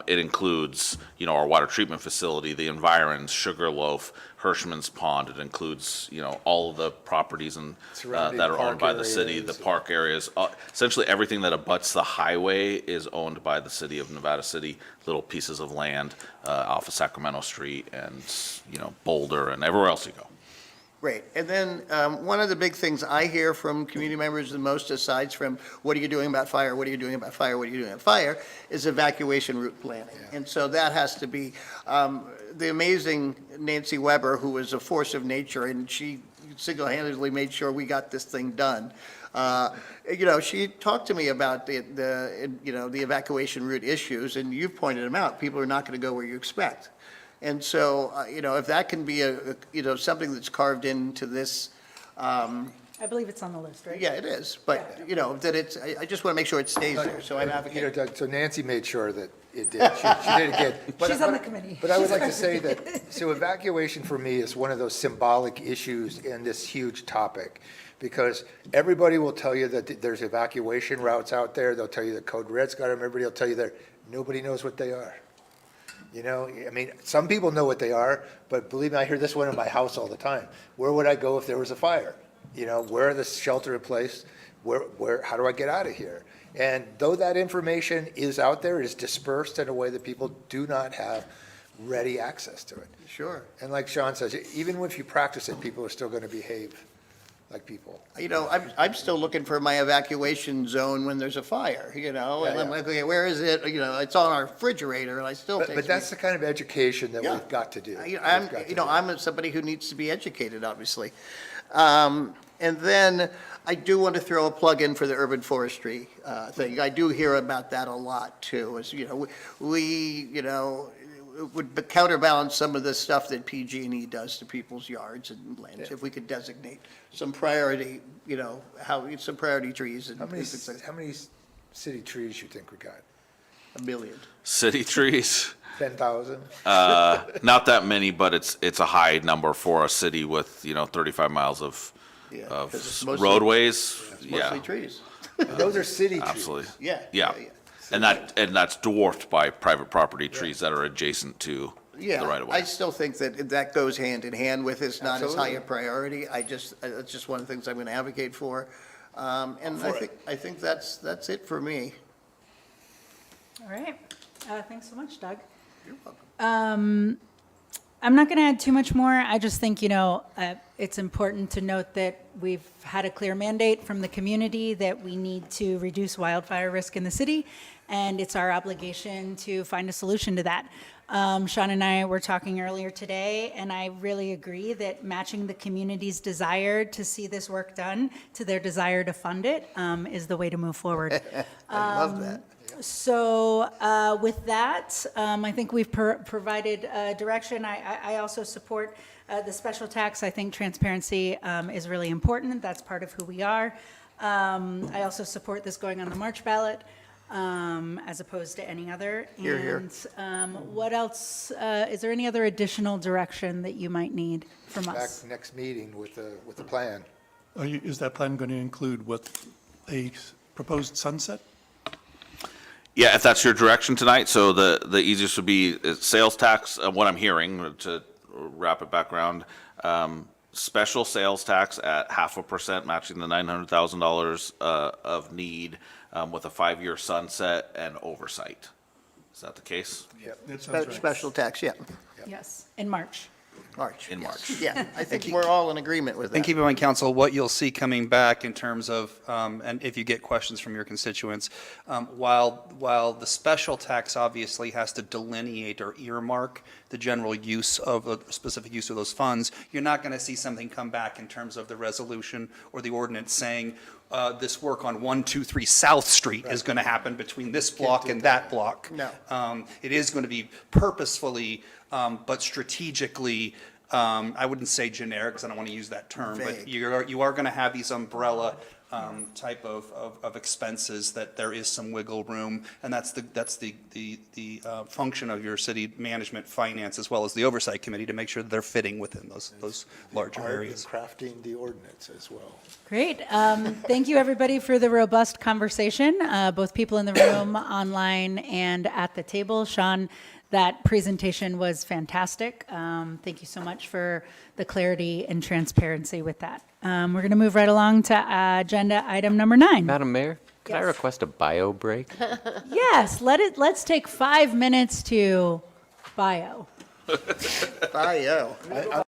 It includes, our water treatment facility, the environs, Sugarloaf, Hirschman's Pond. It includes, all of the properties and Surrounding that are owned by the park city, areas. the park areas. Essentially, everything that abuts the highway is owned by the city of Nevada City. Little pieces of land off of Sacramento Street and, Boulder and everywhere else you go. Great. And then one of the big things I hear from community members the most, aside from what are you doing about fire, what are you doing about fire, what are you doing about fire, is evacuation route planning. And so that has to be, the amazing Nancy Weber, who was a force of nature, and she single-handedly made sure we got this thing done. She talked to me about the evacuation route issues, and you've pointed them out. People are not going to go where you expect. And so, if that can be something that's carved into this, I believe it's on the list, right? yeah, it is. But, that it's, I just want to make sure it stays there, so I'm advocating. Doug, so Nancy made sure that it did. She did it again. She's on the committee. But I would She's like to on say the that, so evacuation for me is one of those symbolic issues in this huge topic, because everybody will tell you that there's evacuation routes out there. They'll tell you that Code Red's got them. Everybody will tell you that. Nobody knows what they are. Some people know what they are, but believe me, I hear this one in my house all the time. Where would I go if there was a fire? Where are the shelter in place? How do I get out of here? And though that information is out there, it is dispersed in a way that people do not have ready access to it. Sure. And like Sean says, even if you practice it, people are still going to behave like people. You know, I'm still looking for my evacuation zone when there's a fire, you know? And Yeah, I'm yeah. like, okay, where is it? You know, it's on our refrigerator, and I still But, takes but me. that's the kind of education that Yeah. we've got to do. I'm, We've got to you know, do. I'm somebody who needs to be educated, obviously. And then I do want to throw a plug in for the urban forestry thing. I do hear about that a lot, too, as, you know, we, you know, it would counterbalance some of the stuff that PG&E does to people's yards and lands, if we could designate some priority, you know, some priority trees and How many, things like how many city trees you think we got? 1 million. City trees, 10,000? not that many, but it's a high number for a city with, 35 miles of, Yeah, of 'cause it's mostly- roadways. It's Yeah, mostly trees. Those are city trees. absolutely. Yeah. Yeah. And that's dwarfed by private property trees that are adjacent to the right Yeah, of I way. still think that that goes hand in hand with it's not as high Absolutely. a priority. It's just one of the things I'm going to advocate for. And I think that's it for me. All right. Thanks so much, Doug. You're welcome. I'm not going to add too much more. I just think, it's important to note that we've had a clear mandate from the community that we need to reduce wildfire risk in the city, and it's our obligation to find a solution to that. Sean and I were talking earlier today, and I really agree that matching the community's desire to see this work done to their desire to fund it is the way to move forward. I love that. So with that, I think we've provided direction. I also support the special tax. I think transparency is really important. That's part of who we are. I also support this going on the March ballot as opposed to any other. Hear, hear. And what else? Is there any other additional direction that you might need from Back us? next meeting with the plan. Is that plan going to include a proposed sunset? Yeah, if that's your direction tonight, so the easiest would be sales tax, what I'm hearing, to wrap it back around, special sales tax at 0.5%, matching the $900,000 of need, with a 5-year sunset and oversight. Is that the case? Special tax, yeah, Yes, in March. March. In March. Yeah, I think we're all in agreement with that. And keep in mind, council, what you'll see coming back in terms of, and if you get questions from your constituents, while the special tax obviously has to delineate or earmark the general use of, a specific use of those funds, you're not going to see something come back in terms of the resolution or the ordinance saying, this work on 123 South Street is going to happen between this block and that block. No. It is going to be purposefully, but strategically, I wouldn't say generic, because I don't want to use that term, but Vague. you are going to have these umbrella type of expenses that there is some wiggle room, and that's the function of your city management, finance, as well as the oversight committee to make sure that they're fitting within those larger Art in areas. crafting the ordinance as well. Great. Thank you, everybody, for the robust conversation, both people in the room, online, and at the table. Sean, that presentation was fantastic. Thank you so much for the clarity and transparency with that. We're going to move right along to agenda item number 9. Madam Mayor, could I Yes. request a bio break? Yes, let's take 5 minutes to bio. Bye,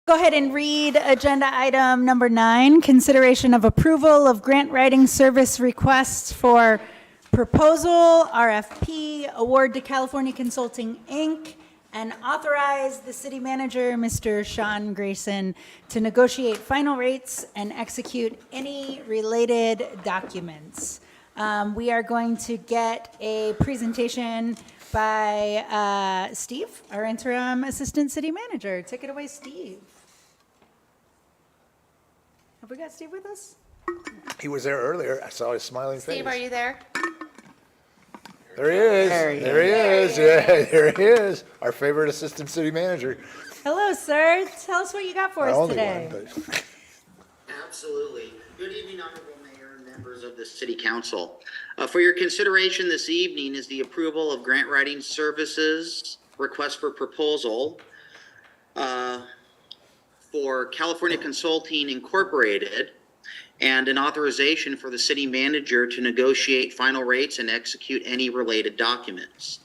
Go ahead and read agenda item number 9, consideration of approval of grant writing service requests for proposal, RFP, award to California Consulting, Inc., and authorize the city manager, Mr. Sean Grayson, to negotiate final rates and execute any related documents. We are going to get a presentation by Steve, our interim assistant city manager. Take it away, Steve. Have we got Steve with us? He was there earlier. I saw his smiling face. Steve, are you there? There he is. There he is. Yeah, there he is. Our favorite assistant city manager. Hello, sir. Tell us what you got for Our us only today. one, but Absolutely. Good evening, Honorable Mayor and members of the City Council. For your consideration this evening is the approval of grant writing services request for proposal for California Consulting Incorporated and an authorization for the city manager to negotiate final rates and execute any related documents.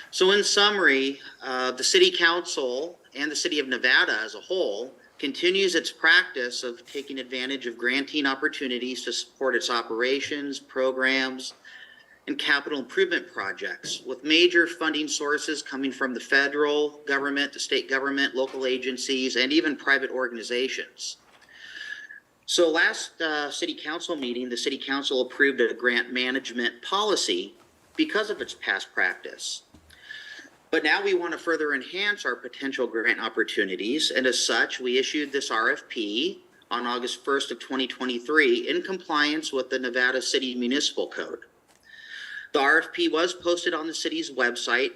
So in summary, the City Council and the City of Nevada as a whole continues its practice of taking advantage of granting opportunities to support its operations, programs, and capital improvement projects, with major funding sources coming from the federal government, the state government, local agencies, and even private organizations. So last City Council meeting, the City Council approved a grant management policy because of its past practice. But now we want to further enhance our potential grant opportunities, and as such, we issued this RFP on August 1st of 2023 in compliance with the Nevada City Municipal Code. The RFP was posted on the city's website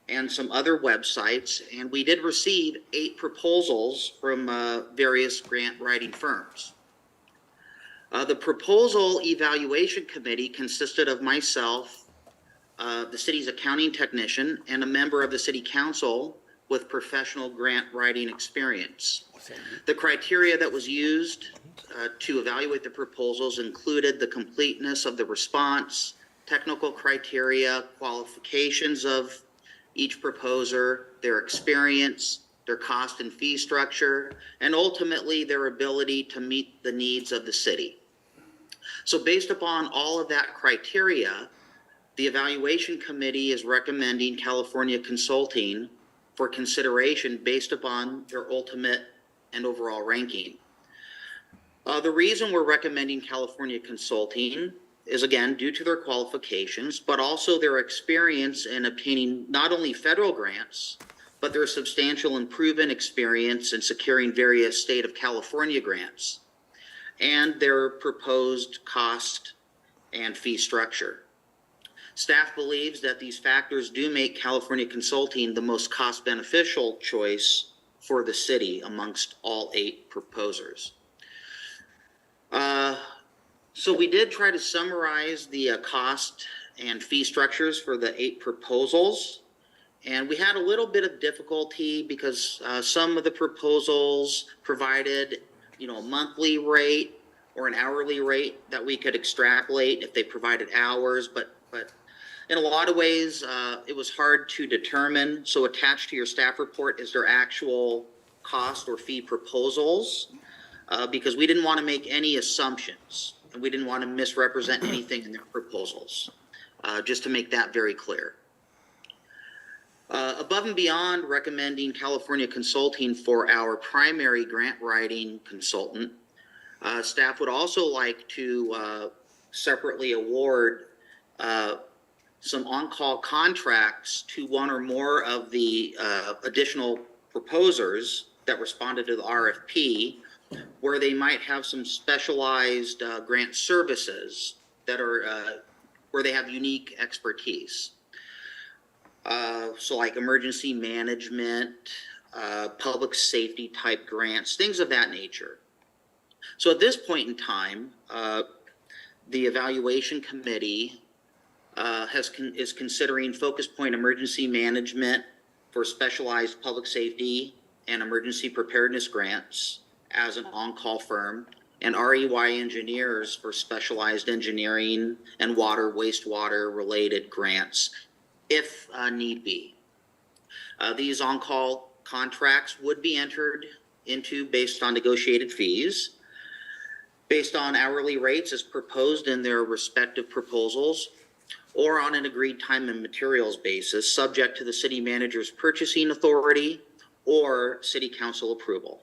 and some other websites, and we did receive 8 proposals from various grant writing firms. The proposal evaluation committee consisted of myself, the city's accounting technician, and a member of the city council with professional grant writing experience. The criteria that was used to evaluate the proposals included the completeness of the response, technical criteria, qualifications of each proposer, their experience, their cost and fee structure, and ultimately their ability to meet the needs of the city. So based upon all of that criteria, the evaluation committee is recommending California Consulting for consideration based upon their ultimate and overall ranking. The reason we're recommending California Consulting is, again, due to their qualifications, but also their experience in obtaining not only federal grants, but their substantial and proven experience in securing various state of California grants, and their proposed cost and fee structure. Staff believes that these factors do make California Consulting the most cost beneficial choice for the city amongst all 8 proposers. So we did try to summarize the cost and fee structures for the 8 proposals, and we had a little bit of difficulty because some of the proposals provided, a monthly rate or an hourly rate that we could extrapolate if they provided hours, but in a lot of ways, it was hard to determine. So attached to your staff report is their actual cost or fee proposals, because we didn't want to make any assumptions and we didn't want to misrepresent anything in their proposals, just to make that very clear. Above and beyond recommending California Consulting for our primary grant writing consultant, staff would also like to separately award some on-call contracts to one or more of the additional proposers that responded to the RFP, where they might have some specialized grant services that are where they have unique expertise. So like emergency management, public safety type grants, things of that nature. So at this point in time, the evaluation committee is considering Focus Point Emergency Management for specialized public safety and emergency preparedness grants as an on-call firm, and REY Engineers for specialized engineering and water, wastewater related grants, if need be. These on-call contracts would be entered into based on negotiated fees, based on hourly rates as proposed in their respective proposals, or on an agreed time and materials basis, subject to the city manager's purchasing authority or city council approval.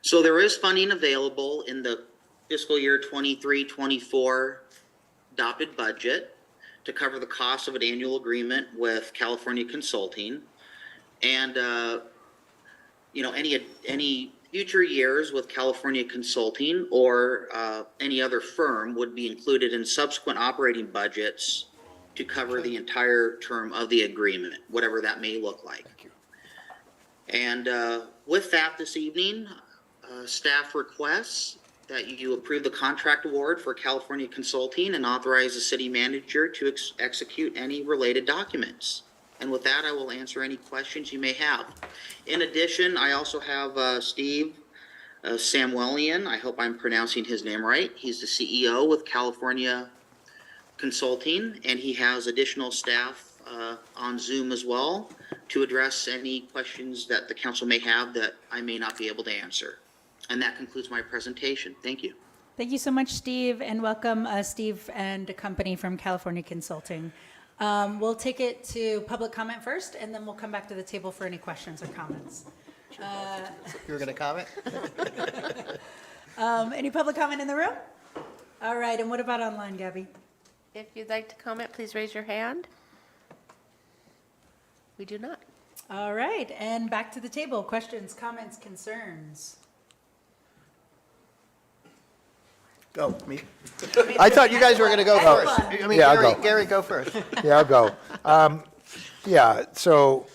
So there is funding available in the fiscal year 23-24 adopted budget to cover the cost of an annual agreement with California Consulting. And, any future years with California Consulting or any other firm would be included in subsequent operating budgets to cover the entire term of the agreement, whatever that may look like. Thank you. And with that this evening, staff requests that you approve the contract award for California Consulting and authorize the city manager to execute any related documents. And with that, I will answer any questions you may have. In addition, I also have Steve Samuelian. I hope I'm pronouncing his name right. He's the CEO with California Consulting, and he has additional staff on Zoom as well to address any questions that the council may have that I may not be able to answer. And that concludes my presentation. Thank you. Thank you so much, Steve, and welcome Steve and a company from California Consulting. We'll take it to public comment first, and then we'll come back to the table for any questions or comments. You were going to comment? Any public comment in the room? All right, and what about online, Gabby? If you'd like to comment, please raise your hand. We do not. All right, and back to the table. Questions, comments, concerns? Go, me. I thought you guys were going to go first. I mean, Yeah, I'll go. Gary, go first. Yeah, I'll go. Yeah, so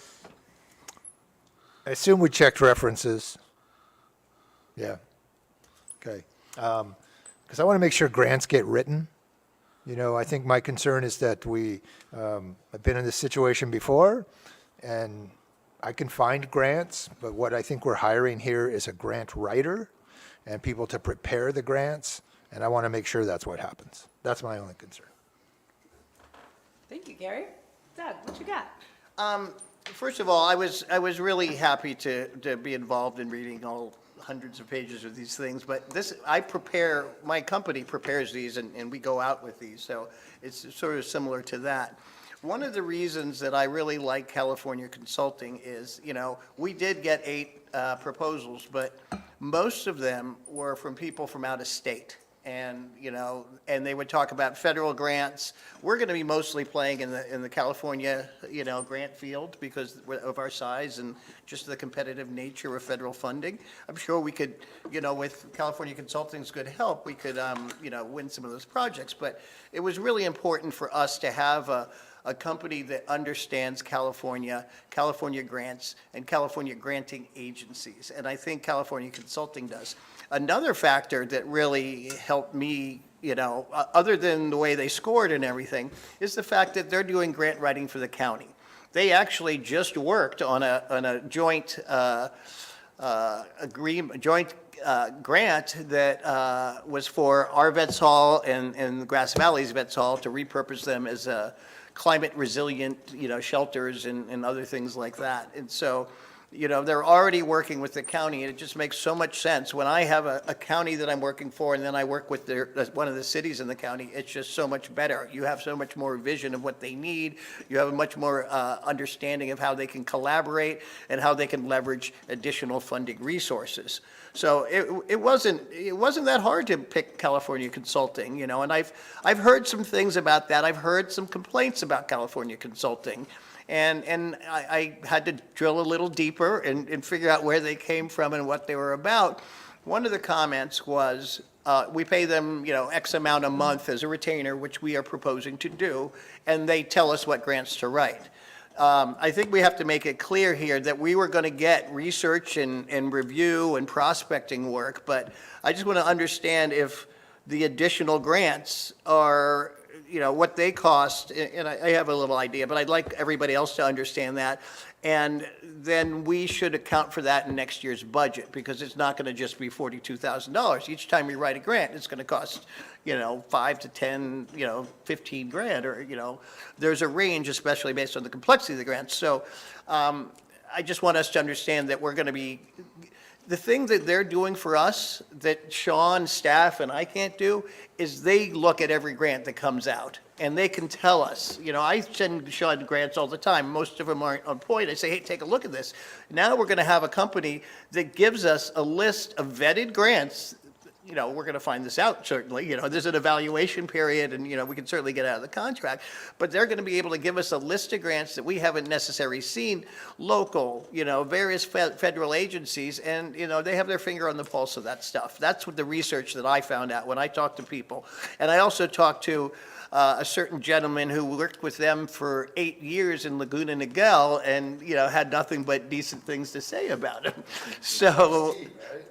I assume we checked references. Yeah. Okay. Because I want to make sure grants get written. I think my concern is that I've been in this situation before, and I can find grants, but what I think we're hiring here is a grant writer and people to prepare the grants, and I want to make sure that's what happens. That's my only concern. Thank you, Gary. Doug, what you got? First of all, I was really happy to be involved in reading all hundreds of pages of these things, but my company prepares these and we go out with these, so it's sort of similar to that. One of the reasons that I really like California Consulting is, we did get 8 proposals, but most of them were from people from out of state. And, and they would talk about federal grants. We're going to be mostly playing in the California, grant field because of our size and just the competitive nature of federal funding. I'm sure we could, with California Consulting's good help, we could, win some of those projects. But it was really important for us to have a company that understands California grants, and California granting agencies. And I think California Consulting does. Another factor that really helped me, other than the way they scored and everything, is the fact that they're doing grant writing for the county. They actually just worked on a joint grant that was for our Vets Hall and Grass Valley's Vets Hall to repurpose them as climate resilient, shelters and other things like that. And so, they're already working with the county, and it just makes so much sense. When I have a county that I'm working for, and then I work with one of the cities in the county, it's just so much better. You have so much more vision of what they need. You have a much more understanding of how they can collaborate and how they can leverage additional funding resources. So it wasn't that hard to pick California Consulting, and I've heard some things about that. I've heard some complaints about California Consulting. And I had to drill a little deeper and figure out where they came from and what they were about. One of the comments was, we pay them, X amount a month as a retainer, which we are proposing to do, and they tell us what grants to write. I think we have to make it clear here that we were going to get research and review and prospecting work, but I just want to understand if the additional grants are what they cost, and I have a little idea, but I'd like everybody else to understand that. And then we should account for that in next year's budget, because it's not going to just be $42,000. Each time we write a grant, it's going to cost, 5 to 10, 15 grand, or, there's a range, especially based on the complexity of the grants. So I just want us to understand that we're going to be, the thing that they're doing for us, that Sean, staff, and I can't do, is they look at every grant that comes out, and they can tell us. You know, I send Sean grants all the time. Most of them aren't on point. I say, hey, take a look at this. Now we're going to have a company that gives us a list of vetted grants. You know, we're going to find this out, certainly. You know, there's an evaluation period, and, you know, we can certainly get out of the contract. But they're going to be able to give us a list of grants that we haven't necessarily seen, local, you know, various federal agencies, and, you know, they have their finger on the pulse of that stuff. That's what the research that I found out when I talked to people. And I also talked to a certain gentleman who worked with them for 8 years in Laguna Niguel, and, you know, had nothing but decent things to say about him. So,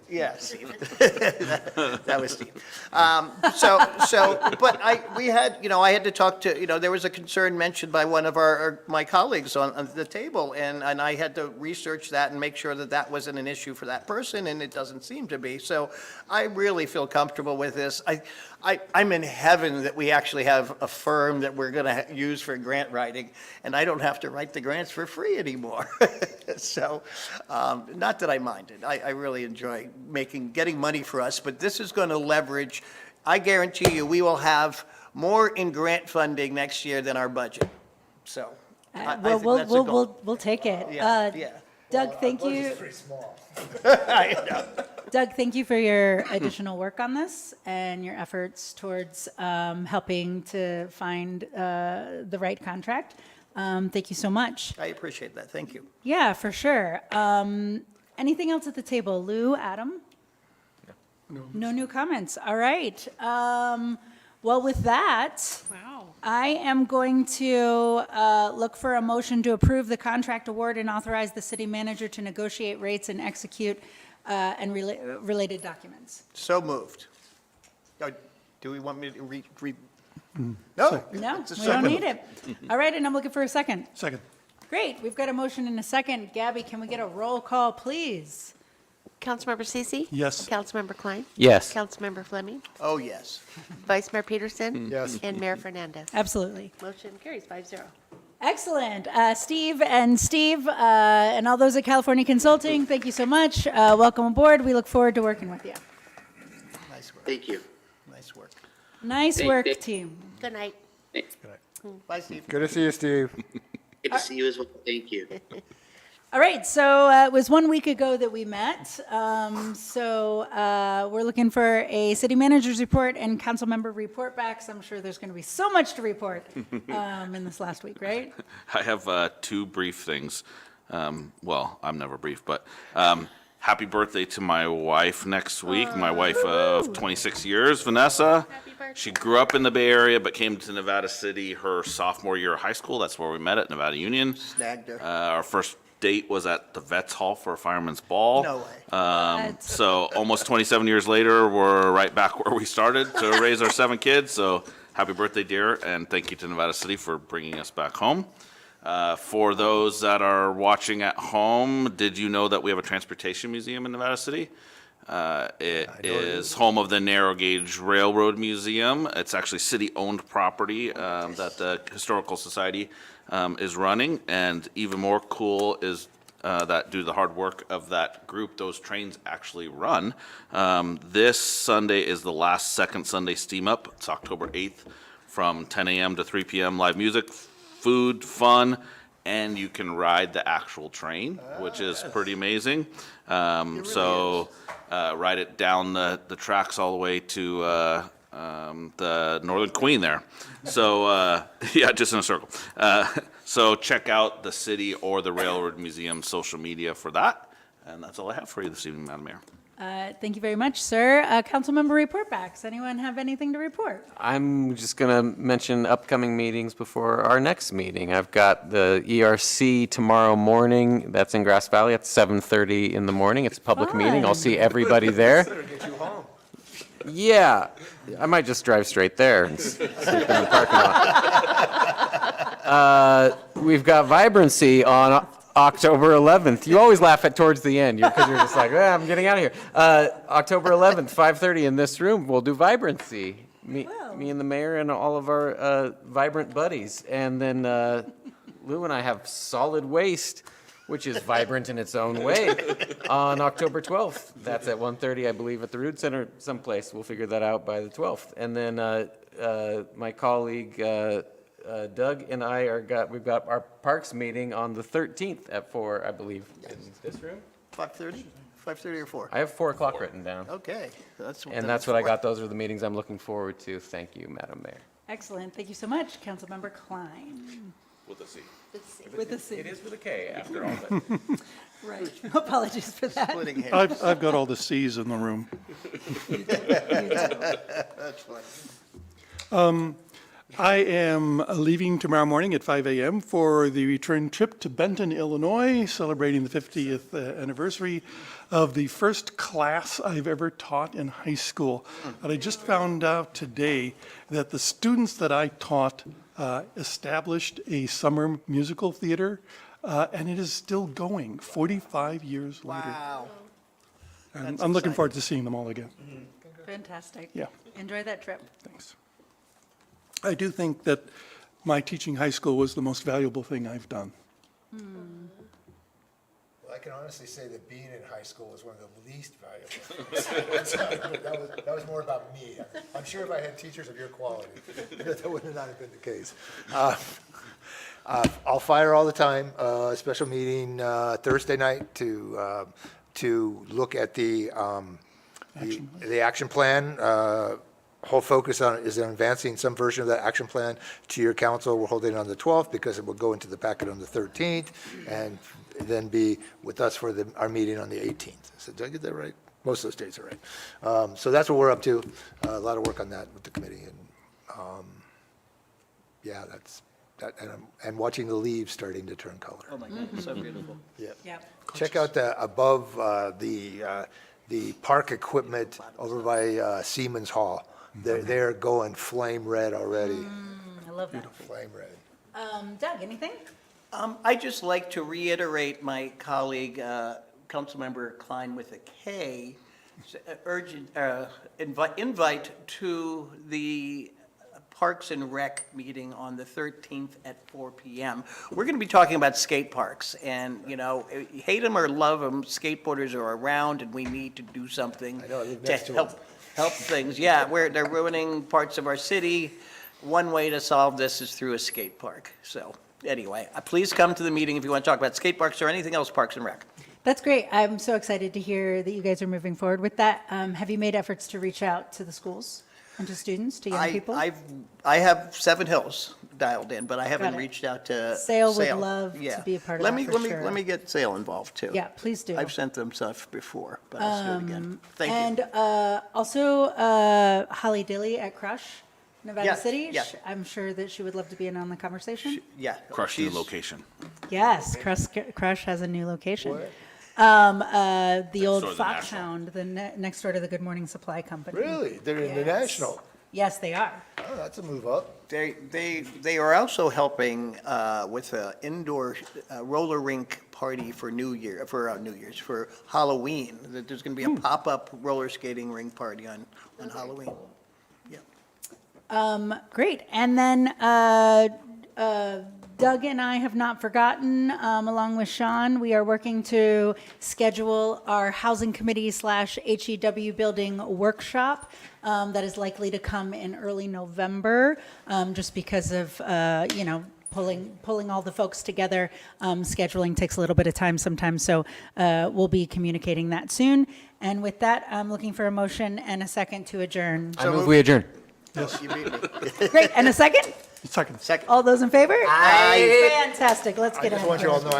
yeah, Steve. That was Steve. But we had, you know, I had to talk to, you know, there was a concern mentioned by one of my colleagues on the table, and I had to research that and make sure that that wasn't an issue for that person, and it doesn't seem to be. So I really feel comfortable with this. I'm in heaven that we actually have a firm that we're going to use for grant writing, and I don't have to write the grants for free anymore. So, not that I mind it. I really enjoy getting money for us, but this is going to leverage, I guarantee you, we will have more in grant funding next year than our budget. So, I think that's a goal. We'll take it. Yeah. Doug, thank you. Pretty small. I know. Doug, thank you for your additional work on this and your efforts towards helping to find the right contract. Thank you so much. I appreciate that. Thank you. Yeah, for sure. Anything else at the table? Lou, Adam? No new comments. All right. Well, with that, I am going to look for a motion to approve the contract award and authorize the city manager to negotiate rates and execute and related documents. So moved. Do we want me to read? No. No, It's a we don't second. need it. All right, and I'm looking for a second. Second. Great, we've got a motion and a second. Gabby, can we get a roll call, please? Councilmember Cece? Yes. Councilmember Klein? Yes. Councilmember Fleming? Oh, yes. Vice Mayor Peterson? Yes. And Mayor Fernandez? Absolutely. Motion carries 5-0. Excellent. Steve, and all those at California Consulting, thank you so much. Welcome aboard. We look forward to working with you. Nice work. Thank you. Nice work. Nice work, team. Good night. Bye, Steve. Good to see you, Steve. Good to see you as well. Thank you. All right, so it was 1 week ago that we met. We're looking for a city manager's report and council member report backs. I'm sure there's going to be so much to report in this last week, right? I have two brief things. Well, I'm never brief, but happy birthday to my wife next week. My wife of 26 years, Vanessa. She grew up in the Bay Area, but came to Nevada City her sophomore year of high school. That's where we met at Nevada Union. Snagged her. Our first date was at the Vets Hall for a fireman's ball. No way. So almost 27 years later, we're right back where we started to raise our 7 kids. So happy birthday, dear, and thank you to Nevada City for bringing us back home. For those that are watching at home, did you know that we have a transportation museum in Nevada City? It is home of the Narrow Gauge Railroad Museum. It's actually city-owned property that the Historical Society is running, and even more cool is that due to the hard work of that group, those trains actually run. This Sunday is the last second Sunday steam up. It's October 8th from 10 a.m. to 3 p.m. Live music, food, fun, and you can ride the actual train, which is pretty amazing. Ride it down the tracks all the way to the Northern Queen there. So, yeah, just in a circle. So check out the city or the Railroad Museum social media for that. And that's all I have for you this evening, Madam Mayor. Thank you very much, sir. Council member report backs. Anyone have anything to report? I'm just going to mention upcoming meetings before our next meeting. I've got the ERC tomorrow morning. That's in Grass Valley at 7:30 in the morning. It's a public meeting. I'll see everybody there. Get you home. Yeah, I might just drive straight there and sleep in the parking lot. We've got Vibrancy on October 11th. You always laugh at towards the end because you're just like, I'm getting out of here. October 11th, 5:30 in this room. We'll do Vibrancy. Me and the mayor and all of our vibrant buddies. And then Lou and I have Solid Waste which is vibrant in its own way, on October 12th. That's at 1:30, I believe, at the Root Center someplace. We'll figure that out by the 12th. And then my colleague Doug and I we've got our Parks meeting on the 13th at 4, I believe, in this room. 5:30? 5:30 or 4? I have 4 o'clock written down. Okay. And that's what I got. Those are the meetings I'm looking forward to. Thank you, Madam Mayor. Excellent. Thank you so much, Councilmember Klein. With a C. With a C. It is with a K after all that. Right. Apologies for that. Splitting hairs. I've got all the Cs in the room. That's funny. I am leaving tomorrow morning at 5 a.m. for the return trip to Benton, Illinois, celebrating the 50th anniversary of the first class I've ever taught in high school. And I just found out today that the students that I taught established a summer musical theater, and it is still going 45 years later. Wow. And I'm looking forward to seeing them all again. Fantastic. Yeah. Enjoy that trip. Thanks. I do think that my teaching high school was the most valuable thing I've done. Well, I can honestly say that being in high school was one of the least valuable things. That was more about me. I'm sure if I had teachers of your quality, that would not have been the case. I'll fire all the time. Special meeting Thursday night to look at the action plan. Whole focus is on advancing some version of that action plan to your council. We're holding it on the 12th because it will go into the packet on the 13th and then be with us for our meeting on the 18th. So did I get that right? Most of those dates are right. So that's what we're up to. A lot of work on that with the committee. And yeah, that's that. And watching the leaves starting to turn color. Oh my God, it's so beautiful. Yeah. Yeah. Check out above the park equipment over by Siemens Hall. They're going flame red already. I love that. Flame red. Doug, anything? I'd just like to reiterate my colleague, Councilmember Klein with a K, urgent, invite to the Parks and Rec meeting on the 13th at 4 p.m. We're going to be talking about skate parks, and, you know, hate them or love them, skateboarders are around, and we need to do something I know, I live to next to 'em. help things. Yeah, they're ruining parts of our city. One way to solve this is through a skate park. So, anyway, please come to the meeting if you want to talk about skate parks or anything else, Parks and Rec. That's great. I'm so excited to hear that you guys are moving forward with that. Have you made efforts to reach out to the schools and to students, to young people? I have Seven Hills dialed in, but I haven't Got it. reached out to Sale would love to Yeah. be a part of Let that me- for let me- sure. Let me get Sale involved, too. Yeah, please do. I've sent them stuff before, but I'll do it again. Thank you. And also Holly Dilly at Crush, Nevada Yeah, City. yeah. I'm sure that she would love to be in on the conversation. Yeah. Crush the she's- location. Yes, Crush has a new location. The old door to the Foxhound, next door to the Good Morning Supply Company. Really? They're in the Yes. National. Yes, they are. Oh, that's a move up. They are also helping with an indoor roller rink party for for Halloween. There's going to be a pop-up roller skating rink party on Halloween. Yeah. Great. And then Doug and I have not forgotten, along with Sean, we are working to schedule our Housing Committee / HEW Building Workshop that is likely to come in early November, just because of, pulling all the folks together. Scheduling takes a little bit of time sometimes, so we'll be communicating that soon. And with that, I'm looking for a motion and a second to adjourn. I move we adjourn. Yes. You beat me. Great. And a second? Second. Second. All those in favor? Aye. Fantastic. Let's I get just out want of you here. all to know